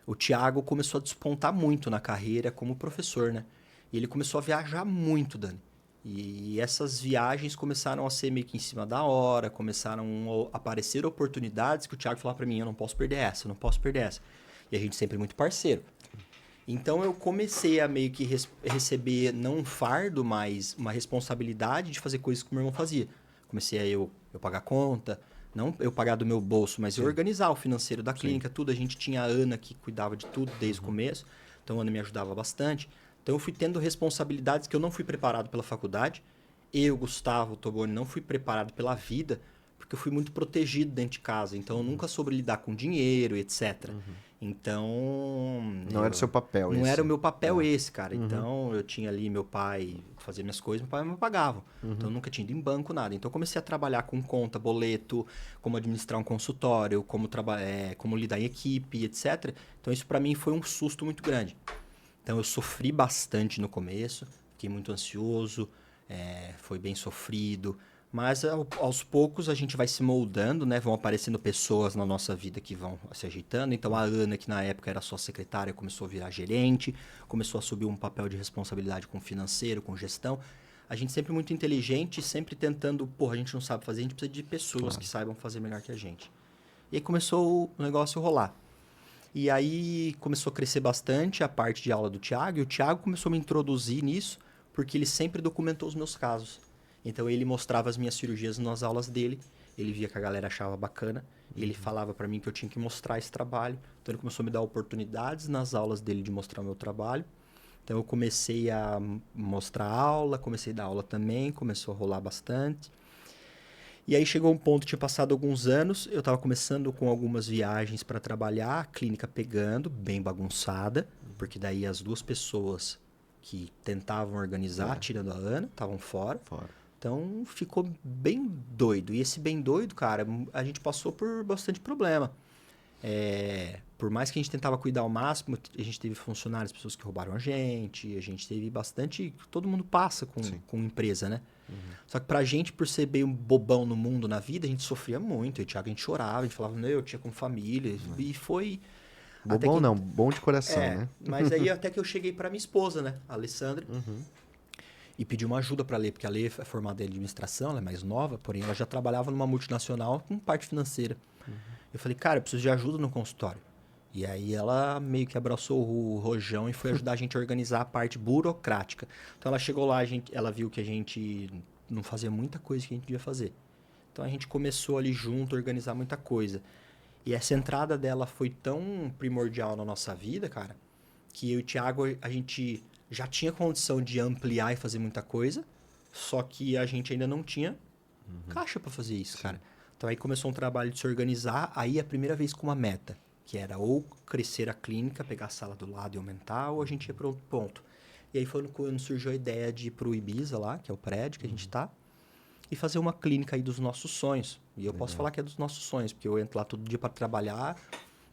O Thiago começou a despontar muito na carreira como professor, né? E ele começou a viajar muito, Dani. E essas viagens começaram a ser meio que em cima da hora, começaram a aparecer oportunidades que o Thiago falava para mim, eu não posso perder essa, eu não posso perder essa. E a gente sempre muito parceiro. Então, eu comecei a meio que receber, não um fardo, mas uma responsabilidade de fazer coisas que o meu irmão fazia. Comecei a eu pagar conta, não eu pagar do meu bolso, mas eu organizar o financeiro da clínica, tudo. A gente tinha a Ana que cuidava de tudo desde o começo, então a Ana me ajudava bastante. Então, eu fui tendo responsabilidades que eu não fui preparado pela faculdade. Eu, Gustavo Ottoboni, não fui preparado pela vida, porque eu fui muito protegido dentro de casa. Então, eu nunca soube lidar com dinheiro, etc. Então... Não era o seu papel esse. Não era o meu papel esse, cara. Então, eu tinha ali meu pai fazia minhas coisas, meu pai me pagava. Então, eu nunca tinha ido em banco, nada. Então, eu comecei a trabalhar com conta, boleto, como administrar um consultório, como lidar em equipe, etc. Então, isso para mim foi um susto muito grande. Então, eu sofri bastante no começo, fiquei muito ansioso, foi bem sofrido, Mas aos poucos a gente vai se moldando, né? Vão aparecendo pessoas na nossa vida que vão se ajeitando. Então a Ana, que na época era só secretária, começou a virar gerente, começou a subir um papel de responsabilidade com financeiro, com gestão. A gente sempre muito inteligente, sempre tentando, porra, a gente não sabe fazer, a gente precisa de pessoas que saibam fazer melhor que a gente. E aí começou o negócio a rolar. E aí começou a crescer bastante a parte de aula do Thiago, e o Thiago começou a me introduzir nisso, porque ele sempre documentou os meus casos. Então ele mostrava as minhas cirurgias nas aulas dele, ele via que a galera achava bacana, ele falava para mim que eu tinha que mostrar esse trabalho. Então ele começou a me dar oportunidades nas aulas dele de mostrar o meu trabalho. Então eu comecei a mostrar aula, comecei a dar aula também, começou a rolar bastante. E aí chegou um ponto, tinha passado alguns anos, eu estava começando com algumas viagens para trabalhar, a clínica pegando, bem bagunçada, porque daí as duas pessoas que tentavam organizar, tirando a Ana, estavam fora. Então ficou bem doido. E esse bem doido, cara, a gente passou por bastante problema. Por mais que a gente tentava cuidar ao máximo, a gente teve funcionários, pessoas que roubaram a gente teve bastante... Todo mundo passa com empresa, né? Só que pra gente, por ser bem um bobão no mundo, na vida, a gente sofria muito. E o Thiago, a gente chorava, a gente falava, não, eu tinha como família. E foi... Bobão não, bom de coração, né? Mas aí até que eu cheguei pra minha esposa, né? A Alessandra. E pedi uma ajuda pra Lê, porque a Lê é formada em administração, ela é mais nova, porém ela já trabalhava numa multinacional com parte financeira. Eu falei, cara, eu preciso de ajuda no consultório. E aí ela meio que abraçou o rojão e foi ajudar a gente a organizar a parte burocrática. Então ela chegou lá, ela viu que a gente não fazia muita coisa que a gente devia fazer. Então a gente começou ali junto a organizar muita coisa. E essa entrada dela foi tão primordial na nossa vida, cara, que eu e o Thiago, a gente já tinha condição de ampliar e fazer muita coisa, só que a gente ainda não tinha caixa para fazer isso, cara. Então aí começou um trabalho de se organizar, aí a primeira vez com uma meta, que era ou crescer a clínica, pegar a sala do lado e aumentar, ou a gente ia para outro ponto. E aí foi quando surgiu a ideia de ir pro Ibiza lá, que é o prédio que a gente tá, e fazer uma clínica aí dos nossos sonhos. E eu posso falar que é dos nossos sonhos, porque eu entro lá todo dia para trabalhar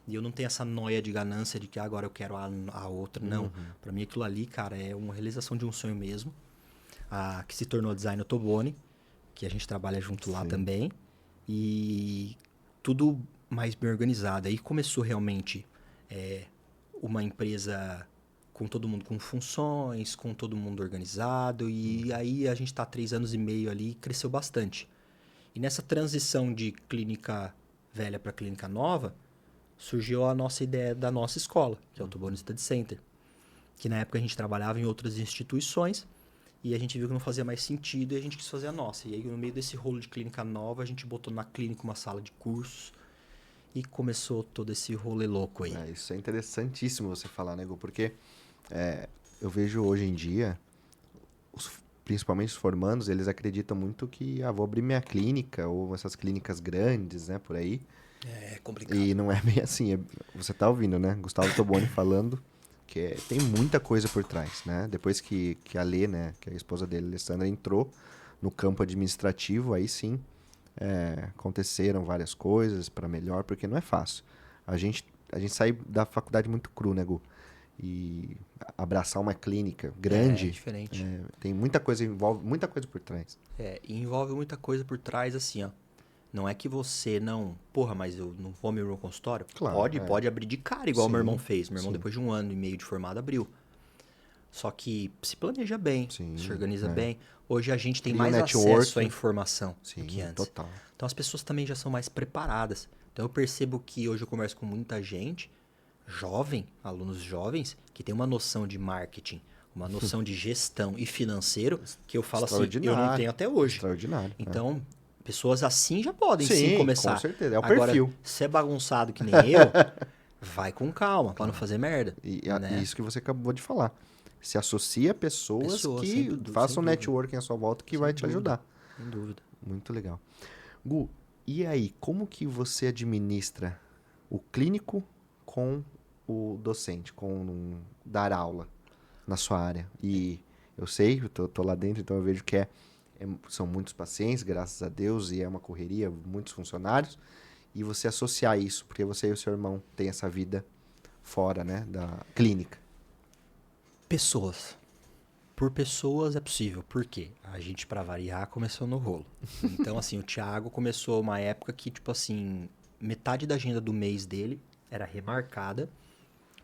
e eu não tenho essa noia de ganância de que agora eu quero a outra. Não. Para mim aquilo ali, cara, é uma realização de um sonho mesmo. Que se tornou Design Ottoboni, que a gente trabalha junto lá também. E tudo mais bem organizado. Aí começou realmente uma empresa com todo mundo com funções, com todo mundo organizado. E aí a gente está há 3 anos e meio ali e cresceu bastante. E nessa transição de clínica velha para clínica nova, surgiu a nossa ideia da nossa escola, que é o Ottoboni Study Center. Que na época a gente trabalhava em outras instituições e a gente viu que não fazia mais sentido e a gente quis fazer a nossa. E aí no meio desse rolo de clínica nova, a gente botou na clínica uma sala de cursos e começou todo esse rolê louco aí. Isso é interessantíssimo você falar, né, Gu? Porque eu vejo hoje em dia, principalmente os formandos, eles acreditam muito que vou abrir minha clínica ou essas clínicas grandes, né, por aí. É complicado. E não é bem assim. Você tá ouvindo, né? Gustavo Ottoboni falando que tem muita coisa por trás, né? Depois que a Lê, né, que é a esposa dele, Alessandra, entrou no campo administrativo, aí sim aconteceram várias coisas para melhor, porque não é fácil. A gente sai da faculdade muito cru, né, Gu? E abraçar uma clínica grande... É diferente. Tem muita coisa, envolve muita coisa por trás. E envolve muita coisa por trás, assim, ó. Não é que você não... Porra, mas eu não vou abrir meu consultório? Claro, pode abrir de cara, igual meu irmão fez. Meu irmão, sim. depois de 1 ano e meio de formado, abriu. Só que se planeja bem, se organiza bem. Hoje a gente tem mais acesso à informação do que antes. Total. Então as pessoas também já são mais preparadas. Então eu percebo que hoje eu converso com muita gente, alunos jovens, que tem uma noção de marketing, uma noção de gestão e financeiro, que eu falo assim, eu não tenho até hoje. Extraordinário. Então, pessoas assim já podem sim começar. Com certeza, é o Agora, perfil. se é bagunçado que nem eu, vai com calma, para não fazer merda. E isso que você acabou de falar. Se associa a pessoas que façam networking à sua volta que vai te ajudar. Sem dúvida. Muito legal. Gu, e aí, como que você administra o clínico com o docente, com dar aula na sua área? E eu sei, eu tô lá dentro, então eu vejo que são muitos pacientes, graças a Deus, e é uma correria, muitos funcionários. E você associar isso, porque você e o seu irmão têm essa vida fora, né, da clínica. Pessoas. por pessoas é possível. Por quê? A gente, pra variar, começou no rolo. Então, assim, o Thiago começou uma época que, tipo assim, metade da agenda do mês dele era remarcada,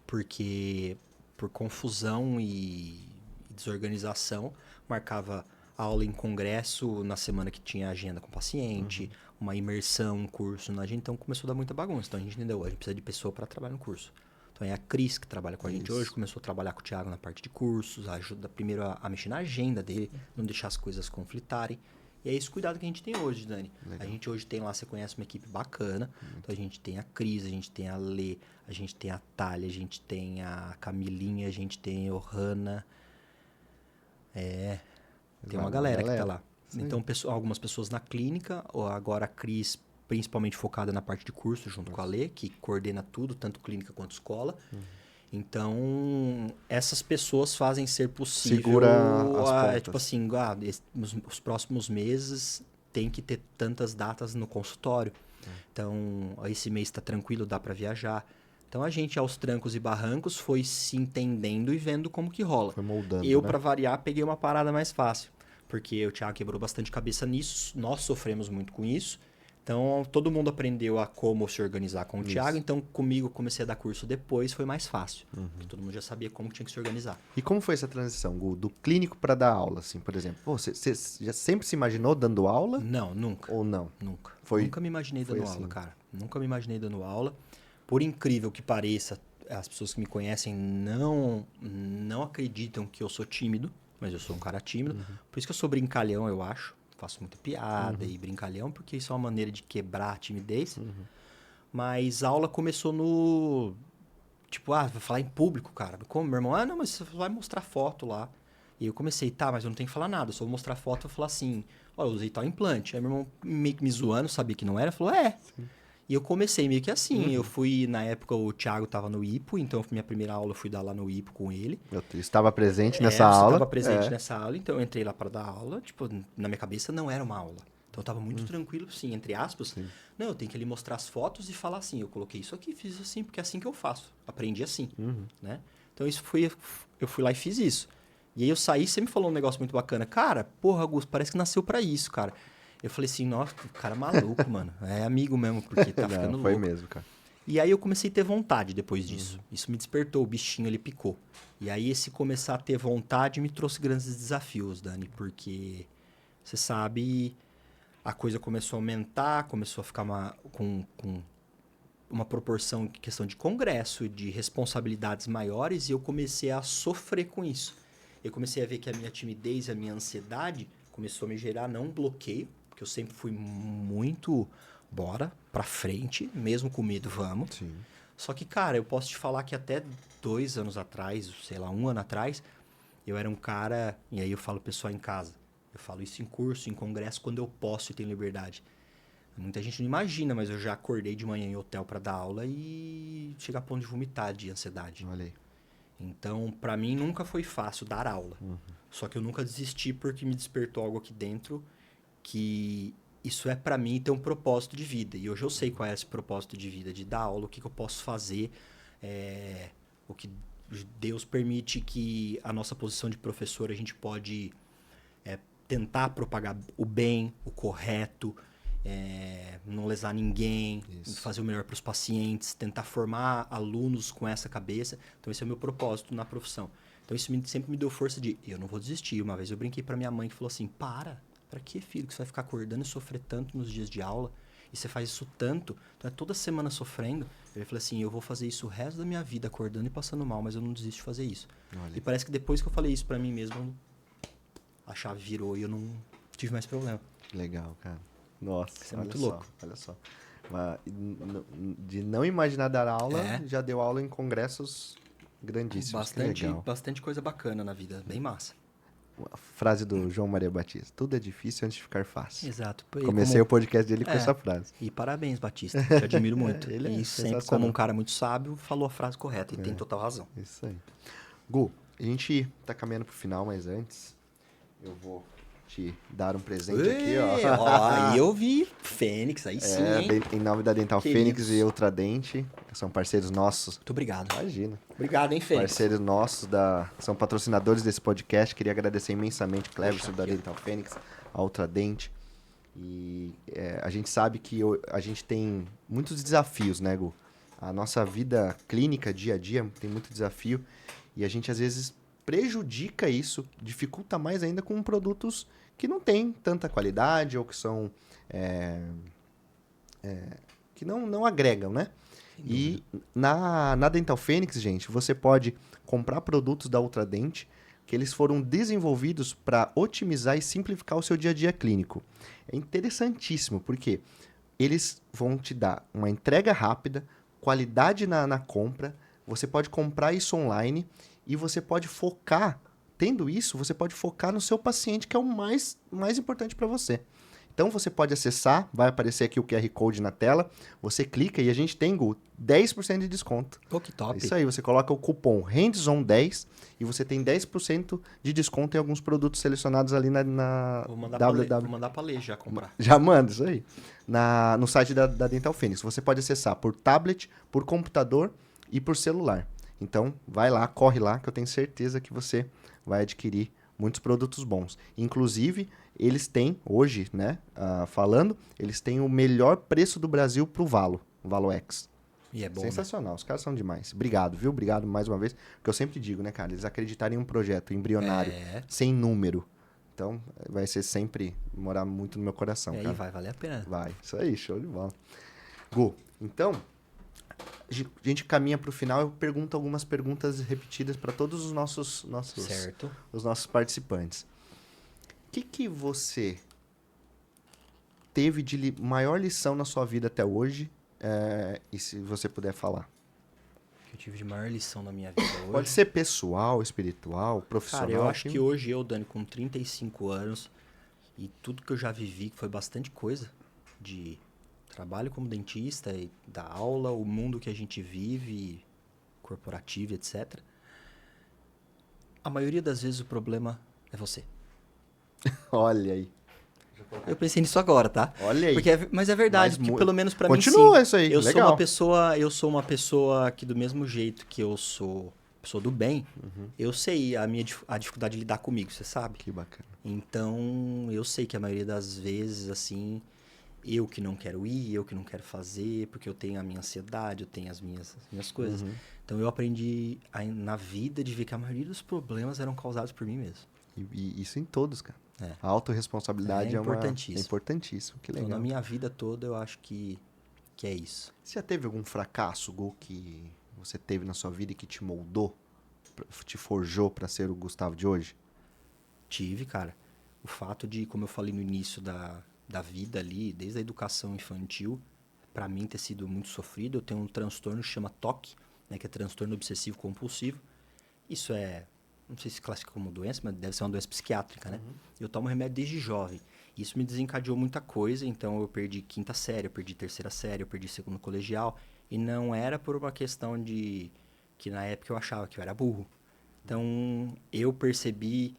porque por confusão e desorganização, marcava aula em congresso na semana que tinha agenda com paciente, uma imersão, um curso na agenda. Então, começou a dar muita bagunça. Então, a gente entendeu, a gente precisa de pessoa para trabalhar no curso. Então, é a Cris, que trabalha com a gente hoje, começou a trabalhar com o Thiago na parte de cursos, ajuda primeiro a mexer na agenda dele, não deixar as coisas conflitarem. E é esse cuidado que a gente tem hoje, Dani. Legal. A gente hoje tem lá, você conhece uma equipe bacana. Então, a gente tem a Cris, a gente tem a Lê, a gente tem a Thalia, a gente tem a Camilinha, a gente tem a Ohana. Tem uma galera que tá lá. Sim. Então, algumas pessoas na clínica, agora a Cris principalmente focada na parte de curso, junto com a Lê, que coordena tudo, tanto clínica quanto escola. Então, essas pessoas fazem ser possível... Segura as pontas. Tipo assim, os próximos meses tem que ter tantas datas no consultório. Então, esse mês está tranquilo, dá para viajar. Então, a gente, aos trancos e barrancos, foi se entendendo e vendo como que rola. Foi moldando, Eu, para variar, peguei uma parada mais fácil. Porque o Thiago quebrou bastante cabeça nisso, nós sofremos muito com isso. Então, todo mundo aprendeu a como se organizar com o Thiago. Então, comigo, comecei a dar curso depois, foi mais fácil. Porque todo mundo já sabia como tinha que se organizar. E como foi essa transição, Gu, do clínico para dar aula, assim, por exemplo? Você já sempre se imaginou dando aula? Não, nunca. Ou não? Nunca. Nunca me imaginei dando aula, cara. Nunca me imaginei dando aula. Por incrível que pareça, as pessoas que me conhecem não acreditam que eu sou tímido, mas eu sou um cara tímido. Por isso que eu sou brincalhão, eu acho. Faço muita piada e brincalhão, porque isso é uma maneira de quebrar a timidez. Mas a aula começou no... Tipo, vai falar em público, cara. Como, meu irmão? Não, mas você vai mostrar foto lá. E eu comecei, mas eu não tenho que falar nada. Eu só vou mostrar foto e falar assim, eu usei tal implante. Aí meu irmão meio que me zoando, sabia que não era, falou, Sim. E eu comecei meio que assim. Eu fui, na época, o Thiago tava no IPO, então minha primeira aula eu fui dar lá no IPO com ele. Eu estava presente nessa aula. Eu estava presente nessa aula, então eu entrei lá para dar aula. Tipo, na minha cabeça não era uma aula. Então eu tava muito tranquilo, sim, entre aspas. Sim. Não, eu tenho que ali mostrar as fotos e falar assim, eu coloquei isso aqui, fiz assim, porque é assim que eu faço. Aprendi assim, né? Então eu fui lá e fiz isso. E aí eu saí, você me falou um negócio muito bacana. Cara, porra, Augusto, parece que nasceu para isso, cara. Eu falei assim, nossa, o cara é maluco, mano. É amigo mesmo, porque tá ficando louco. Foi mesmo, cara. E aí eu comecei a ter vontade depois disso. Isso me despertou, o bichinho, ele picou. E aí esse começar a ter vontade me trouxe grandes desafios, Dani. Porque, você sabe, a coisa começou a aumentar, começou a ficar com uma proporção em questão de congresso, de responsabilidades maiores, e eu comecei a sofrer com isso. Eu comecei a ver que a minha timidez, a minha ansiedade começou a me gerar não um bloqueio, porque eu sempre fui muito bora pra frente, mesmo com medo, vamos. Sim. Só que, cara, eu posso te falar que até 2 anos atrás, sei lá, 1 ano atrás, eu era um cara, e aí eu falo pessoal em casa, eu falo isso em curso, em congresso, quando eu posso e tenho liberdade. Muita gente não imagina, mas eu já acordei de manhã em hotel pra dar aula e chegar a ponto de vomitar de ansiedade. Olha aí. Então, pra mim, nunca foi fácil dar aula. Só que eu nunca desisti porque me despertou algo aqui dentro que isso é pra mim ter um propósito de vida. E hoje eu sei qual é esse propósito de vida, de dar aula, o que eu posso fazer, o que Deus permite que a nossa posição de professor, a gente pode tentar propagar o bem, o correto, não lesar ninguém, fazer o melhor para os pacientes, tentar formar alunos com essa cabeça. Então, esse é o meu propósito na profissão. Então, isso sempre me deu força de, eu não vou desistir. Uma vez eu brinquei para minha mãe que falou assim, para que, filho, que você vai ficar acordando e sofrer tanto nos dias de aula? E você faz isso tanto, então é toda semana sofrendo. Eu falei assim, eu vou fazer isso o resto da minha vida, acordando e passando mal, mas eu não desisto de fazer isso. Olha. E parece que depois que eu falei isso para mim mesmo, a chave virou e eu não tive mais problema. Legal, cara. Nossa, isso é muito louco. Olha só. De não imaginar dar aula, já deu aula em congressos grandíssimos. Bastante coisa bacana na vida, bem massa. A frase do João Maria Batista. Tudo é difícil antes de ficar fácil. Exato. Comecei o podcast dele com essa frase. E parabéns, Batista. Te admiro muito. Ele sempre, como um cara muito sábio, falou a frase correta. E tem total razão. Isso aí. Gu, a gente tá caminhando pro final, mas antes eu vou te dar um presente aqui, ó. Aí eu vi Fênix, aí sim, hein? Em nome da Dental Queridos. Fênix e Ultradente, que são parceiros nossos. Muito obrigado. Imagina. Obrigado, hein, Fênix? Parceiros nossos, são patrocinadores desse podcast. Queria agradecer imensamente o Cleverson da Dental Fênix, a Ultradente. E a gente sabe que a gente tem muitos desafios, né, Gu? A nossa vida clínica, dia a dia, tem muito desafio. E a gente, às vezes, prejudica isso, dificulta mais ainda com produtos que não têm tanta qualidade ou que são... que não agregam, né? E na Dental Fênix, gente, você pode comprar produtos da Ultradente que eles foram desenvolvidos para otimizar e simplificar o seu dia a dia clínico. É interessantíssimo, porque eles vão te dar uma entrega rápida, qualidade na compra, você pode comprar isso online e você pode focar, tendo isso, você pode focar no seu paciente, que é o mais importante para você. Então, você pode acessar, vai aparecer aqui o QR Code na tela, você clica e a gente tem, Gu, 10% de desconto. Pô, que top. Isso aí, você coloca o cupom HANDSON10 e você tem 10% de desconto em alguns produtos selecionados ali na Vou mandar pra ler já comprar. Já manda, isso aí. No site da Dental Fênix. Você pode acessar por tablet, por computador e por celular. Então, vai lá, corre lá, que eu tenho certeza que você vai adquirir muitos produtos bons. Inclusive, eles têm, hoje, né, eles têm o melhor preço do Brasil pro Valo, o Valo X. E é bom, sensacional, os caras são demais. Obrigado, viu? Obrigado mais uma vez. Porque eu sempre digo, né, cara, eles acreditarem em um projeto embrionário, sem número. Então, vai ser sempre, morar muito no meu coração, cara. E vai valer a pena. Vai, isso aí, show de bola. Gu, então, a gente caminha para o final. Eu pergunto algumas perguntas repetidas para todos os nossos Certo. os nossos participantes. O que você teve de maior lição na sua vida até hoje? E se você puder falar. Que eu tive de maior lição na minha vida hoje. Pode ser pessoal, espiritual, profissional. Cara, eu acho que hoje eu, Dani, com 35 anos, e tudo que eu já vivi, que foi bastante coisa, de trabalho como dentista, e da aula, o mundo que a gente vive, corporativo, etc. A maioria das vezes o problema é você. Olha aí. Eu pensei nisso agora, tá? Olha aí. Mas é verdade, porque pelo menos pra mim sim. Continua isso aí, Eu legal. Eu sou uma pessoa que do mesmo jeito que eu sou pessoa do bem, eu sei a dificuldade de lidar comigo, você sabe? Que bacana. Então, eu sei que a maioria das vezes, assim, eu que não quero ir, eu que não quero fazer, porque eu tenho a minha ansiedade, eu tenho as minhas coisas. Então, eu aprendi na vida de ver que a maioria dos problemas eram causados por mim mesmo. E isso em todos, cara. É. A autorresponsabilidade é importantíssimo. É importantíssimo, que legal. Então, na minha vida toda, eu acho que é isso. Você já teve algum fracasso, Gu, que você teve na sua vida e que te moldou, te forjou para ser o Gustavo de hoje? Tive, cara. O fato de, como eu falei no início da vida ali, desde a educação infantil, para mim ter sido muito sofrido. Eu tenho um transtorno que chama TOC, né, que é transtorno obsessivo compulsivo. Isso não sei se classifica como doença, mas deve ser uma doença psiquiátrica, né? Eu tomo remédio desde jovem. Isso me desencadeou muita coisa, então eu perdi 5ª série, eu perdi 3ª série, eu perdi 2º colegial. E não era por uma questão de que na época eu achava que eu era burro. Então eu percebi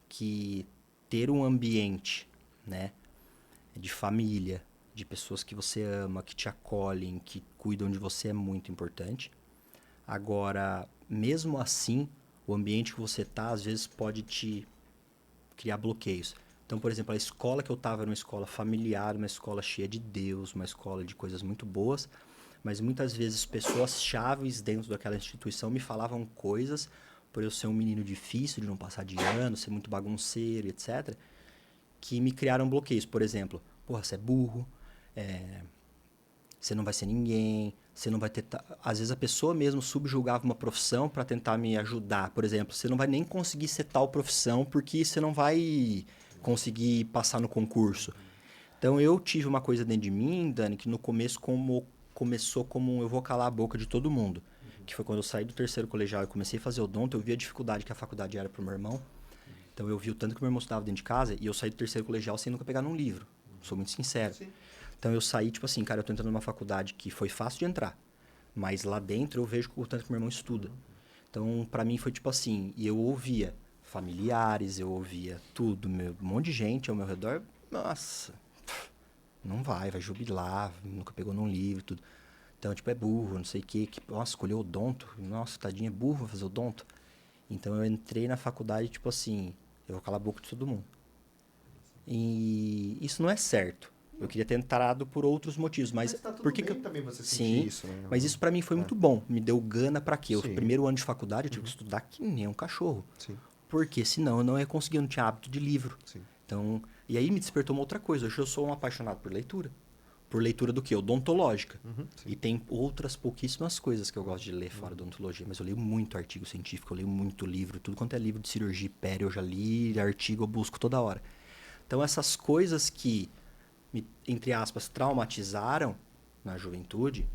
que ter um ambiente, né, de família, de pessoas que você ama, que te acolhem, que cuidam de você é muito importante. Agora, mesmo assim, o ambiente que você tá, às vezes, pode te criar bloqueios. Então, por exemplo, a escola que eu estava era uma escola familiar, uma escola cheia de Deus, uma escola de coisas muito boas, mas muitas vezes pessoas chaves dentro daquela instituição me falavam coisas, por eu ser um menino difícil, de não passar de ano, ser muito bagunceiro, etc., que me criaram bloqueios. Por exemplo, porra, você é burro, você não vai ser ninguém, você não vai ter... Às vezes a pessoa mesmo subjugava uma profissão para tentar me ajudar. Por exemplo, você não vai nem conseguir ser tal profissão porque você não vai conseguir passar no concurso. Então eu tive uma coisa dentro de mim, Dani, que no começo começou como um eu vou calar a boca de todo mundo. Que foi quando eu saí do 3º colegial e comecei a fazer odonto, eu vi a dificuldade que a faculdade era pro meu irmão. Então eu vi o tanto que meu irmão estudava dentro de casa e eu saí do 3º colegial sem nunca pegar num livro. Sou muito sincero. Sim. Então eu saí, tipo assim, cara, eu tô entrando numa faculdade que foi fácil de entrar. Mas lá dentro eu vejo o tanto que meu irmão estuda. Então, pra mim foi tipo assim, e eu ouvia, familiares, eu ouvia tudo, um monte de gente ao meu redor. Nossa, não vai jubilar, nunca pegou num livro, tudo. Então, tipo, é burro, não sei o quê. Nossa, escolheu odonto. Nossa, tadinho, é burro fazer odonto. Então, eu entrei na faculdade, tipo assim, eu vou calar a boca de todo mundo. E isso não é certo. Eu queria ter entrado por outros motivos, mas tá tudo por que bem que também você Sim, sentir isso, né? mas isso pra mim foi muito bom. Me deu gana pra quê? O Sim. primeiro ano de faculdade eu tive que estudar que nem um cachorro. Sim, Porque senão eu não ia conseguir, eu não tinha hábito de livro. sim. Então, e aí me despertou uma outra coisa. Hoje eu sou um apaixonado por leitura. Por leitura do quê? Odontológica. Sim. E tem outras pouquíssimas coisas que eu gosto de ler fora da odontologia. Mas eu leio muito artigo científico, eu leio muito livro. Tudo quanto é livro de cirurgia pério eu já li, artigo eu busco toda hora. Então essas coisas que me, entre aspas, traumatizaram na juventude,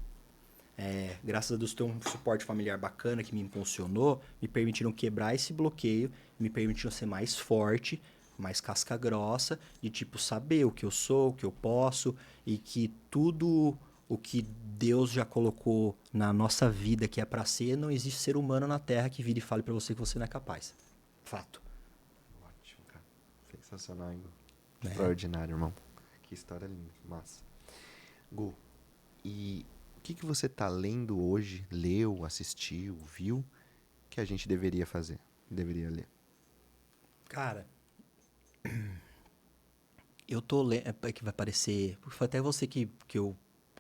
graças a Deus ter um suporte familiar bacana que me impulsionou, me permitiram quebrar esse bloqueio, me permitiram ser mais forte, mais casca grossa, de tipo saber o que eu sou, o que eu posso, e que tudo o que Deus já colocou na nossa vida que é pra ser, não existe ser humano na Terra que vire e fale pra você que você não é capaz. Fato. Ótimo, cara. Sensacional, hein, Gu? Né? Extraordinário, irmão. Que história linda, massa. Gu, e o que você tá lendo hoje, leu, assistiu, viu, que a gente deveria fazer, deveria ler? Cara, eu tô lendo. É que vai parecer. Porque foi até você que eu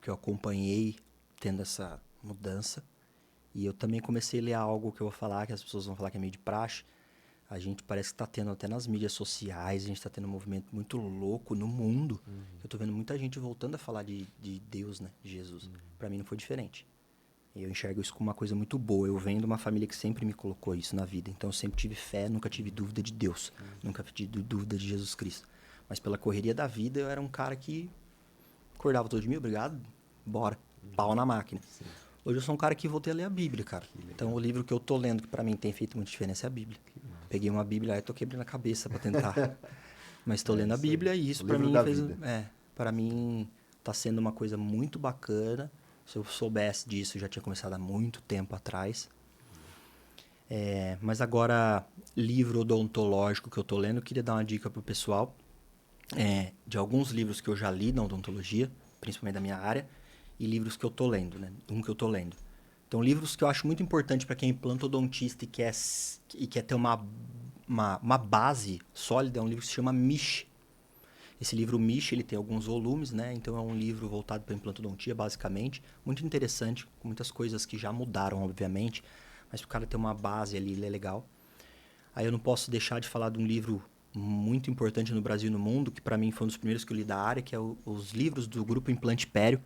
acompanhei tendo essa mudança. E eu também comecei a ler algo que eu vou falar, que as pessoas vão falar que é meio de praxe. A gente parece que tá tendo até nas mídias sociais, a gente tá tendo um movimento muito louco no mundo. Eu tô vendo muita gente voltando a falar de Deus, né? De Jesus. Pra mim não foi diferente. E eu enxergo isso como uma coisa muito boa. Eu venho de uma família que sempre me colocou isso na vida. Então eu sempre tive fé, nunca tive dúvida de Deus. Nunca tive dúvida de Jesus Cristo. Mas pela correria da vida, eu era um cara que acordava todo dia, obrigado, bora. Pau na máquina. Sim. Hoje eu sou um cara que voltei a ler a Bíblia, cara. Então o livro que eu tô lendo, que pra mim tem feito muita diferença, é a Bíblia. Peguei uma Bíblia e tô quebrando a cabeça pra tentar. Mas tô lendo a Bíblia e isso O pra livro mim da fez. vida. Para mim tá sendo uma coisa muito bacana. Se eu soubesse disso, eu já tinha começado há muito tempo atrás. Mas agora, livro odontológico que eu tô lendo, eu queria dar uma dica pro pessoal. De alguns livros que eu já li na odontologia, principalmente da minha área, e livros que eu tô lendo, né? Um que eu tô lendo. Então, livros que eu acho muito importante para quem é implantodontista e quer ter uma base sólida, é um livro que se chama Misch. Esse livro Misch, ele tem alguns volumes, né? Então, é um livro voltado para implantodontia, basicamente. Muito interessante, com muitas coisas que já mudaram, obviamente. Mas para o cara ter uma base ali, ele é legal. Aí eu não posso deixar de falar de um livro muito importante no Brasil e no mundo, que para mim foi um dos primeiros que eu li da área, que é os livros do Grupo Implante Pério.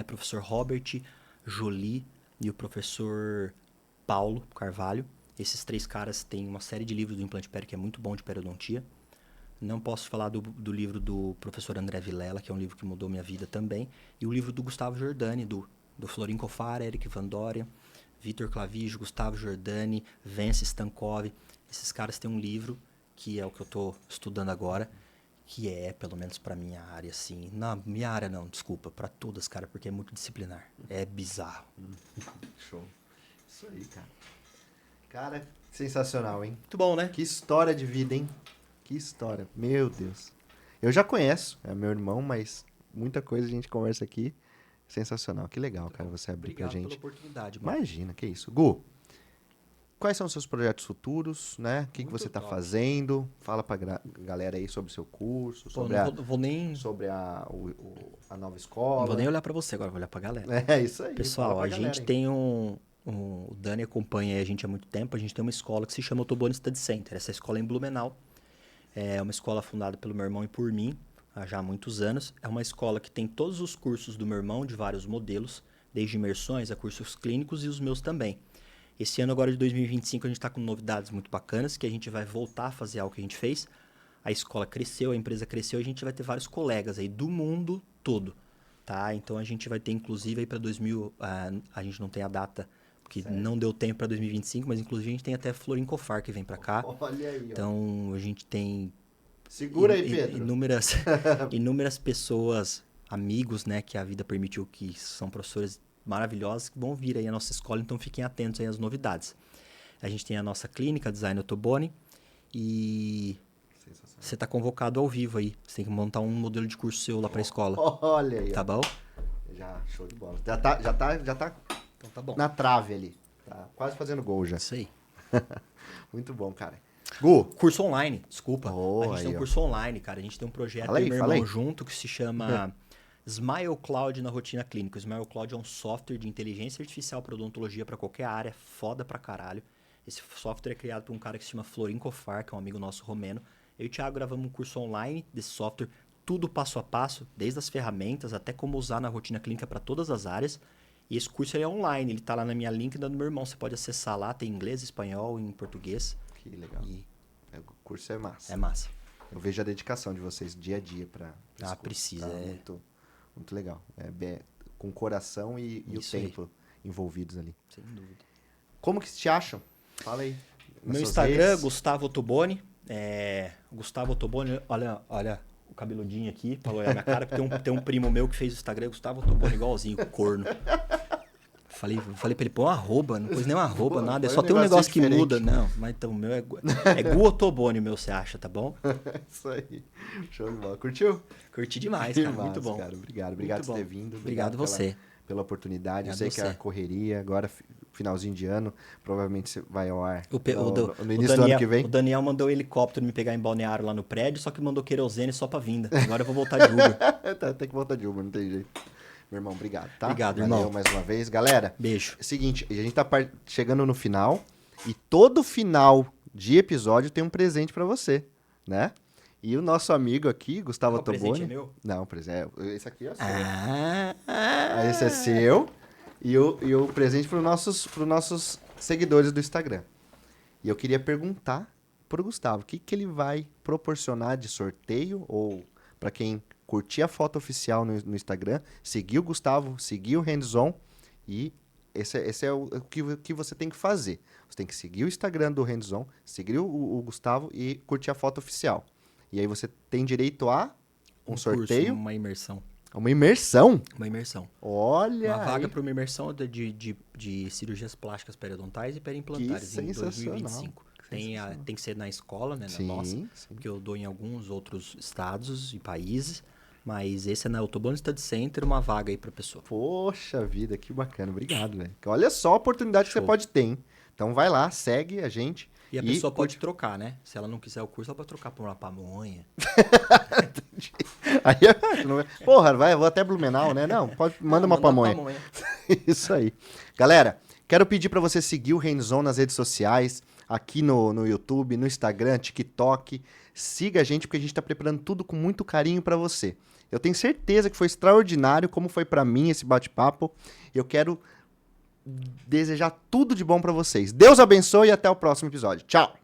Professor Robert, Jolie e o professor Paulo Carvalho. Esses três caras têm uma série de livros do implante pério que é muito bom de periodontia. Não posso falar do livro do professor André Vilela, que é um livro que mudou minha vida também. E o livro do Gustavo Giordani, do Florin Cofara, Eric Van Doren, Vitor Clavijo, Gustavo Giordani, Vence Stankov. Esses caras têm um livro, que é o que eu estou estudando agora, que pelo menos para minha área, assim... Na minha área não, desculpa, para todas, cara, porque é muito disciplinar. É bizarro. Show. Isso aí, cara. Cara, sensacional, hein? Muito bom, né? Que história de vida, hein? Que história. Meu Deus. Eu já conheço, é meu irmão, mas muita coisa a gente conversa aqui. Sensacional. Que legal, cara, você abrir pra gente. Obrigado pela oportunidade, mano. Imagina, que isso. Gu, quais são os seus projetos futuros, né? O que você tá fazendo? Fala pra galera aí sobre o seu curso, sobre sobre a nova escola. Não vou nem olhar pra você agora, vou olhar pra galera. É isso aí. Pessoal, a gente tem o Dani acompanha a gente há muito tempo. A gente tem uma escola que se chama Ottoboni Study Center. Essa escola é em Blumenau. É uma escola fundada pelo meu irmão e por mim, há já muitos anos. É uma escola que tem todos os cursos do meu irmão, de vários modelos, desde imersões a cursos clínicos e os meus também. Esse ano agora de 2025 a gente está com novidades muito bacanas, que a gente vai voltar a fazer algo que a gente fez. A escola cresceu, a empresa cresceu e a gente vai ter vários colegas aí do mundo todo. Tá? Então a gente vai ter inclusive aí para a gente não tem a data, porque não deu tempo para 2025, mas inclusive a gente tem até Florin Cofar que vem para cá. Olha aí, ó. Então a gente tem segura aí, Pedro. Inúmeras pessoas, amigos, né, que a vida permitiu, que são professores maravilhosos, que vão vir aí à nossa escola, então fiquem atentos aí às novidades. A gente tem a nossa clínica, Design Ottoboni, e você tá convocado ao vivo aí. Você tem que montar um modelo de curso seu lá pra escola. Olha aí. Tá bom? Já, show de bola. Já tá Então tá bom. na trave ali. Tá quase fazendo gol já. Isso aí. Muito bom, cara. Gu. Curso online, desculpa. Oh, a gente aí, tem um curso online, cara. A gente tem um projeto Fala aí, eu e meu fala irmão aí. junto que se chama Smile Cloud na rotina clínica. O Smile Cloud é um software de inteligência artificial para odontologia para qualquer área, foda pra caralho. Esse software é criado por um cara que se chama Florin Kofar, que é um amigo nosso romeno. Eu e o Thiago gravamos um curso online desse software, tudo passo a passo, desde as ferramentas até como usar na rotina clínica para todas as áreas. E esse curso ele é online, ele tá lá na minha link do meu irmão. Você pode acessar lá, tem inglês, espanhol e em português. Que legal. E O curso é massa. é massa. Eu vejo a dedicação de vocês dia a dia pra esse curso. Precisa. Tá muito, muito legal. Com o coração e o Isso aí. tempo envolvidos ali. Sem dúvida. Como que te acham? Fala aí. Nas Meu suas Instagram, redes. Gustavo Ottoboni. Gustavo Ottoboni, olha o cabeludinho aqui, pra olhar minha cara, porque tem um primo meu que fez o Instagram, Gustavo Ottoboni, igualzinho, corno. Falei pra ele, pô, arroba, não pôs nem uma arroba, Pô, nada, põe só um tem um negócio que negocinho muda. Não, mas então o meu é Gu Ottoboni, o meu, você acha, tá bom? Isso aí. Show de bola. Curtiu? Curti demais, Que cara, massa, muito bom. Cara. Obrigado Muito por ter bom. vindo. Obrigado você. Pela oportunidade. Eu Obrigado sei que você. a correria, agora finalzinho de ano, provavelmente você vai ao ar no O início do ano que vem. O Daniel mandou o helicóptero me pegar em Balneário lá no prédio, só que mandou querosene só pra vinda. Agora eu vou voltar de Uber. Tem que voltar de Uber, não tem jeito. Meu irmão, obrigado, tá? Obrigado, Valeu irmão. mais uma vez. Galera, Beijo. é o seguinte, a gente tá chegando no final e todo final de episódio tem um presente pra você, né? E o nosso amigo aqui, Gustavo O presente Ottoboni... é meu? Não, o presente... Esse aqui é seu. Ah, Esse é seu. E o presente para os nossos seguidores do Instagram. E eu queria perguntar pro Gustavo, o que ele vai proporcionar de sorteio ou para quem curtir a foto oficial no Instagram, seguir o Gustavo, seguir o Hands-On e esse é o que você tem que fazer. Você tem que seguir o Instagram do Hands-On, seguir o Gustavo e curtir a foto oficial. E aí você tem direito a um sorteio, curso, uma imersão. uma imersão. Uma imersão. Olha Uma vaga aí. para uma imersão de cirurgias plásticas periodontais e periimplantares Que em sensacional. 2025. Tem que ser na escola, né? Na Sim, nossa. sim. Porque eu dou em alguns outros estados e países. Mas esse é na Ottoboni Study Center, uma vaga aí pra pessoa. Poxa vida, que bacana. Obrigado, velho. Olha só a oportunidade que você Show. pode ter, hein? Então vai lá, segue a gente. E a pessoa pode trocar, né? Se ela não quiser o curso, ela pode trocar por uma pamonha. Aí, porra, vou até Blumenau, né? Não, manda uma pamonha. Isso aí. Galera, quero pedir pra você seguir o Hands-On nas redes sociais, aqui no YouTube, no Instagram, TikTok. Siga a gente, porque a gente tá preparando tudo com muito carinho pra você. Eu tenho certeza que foi extraordinário, como foi pra mim esse bate-papo. Eu quero desejar tudo de bom pra vocês. Deus abençoe e até o próximo episódio. Tchau!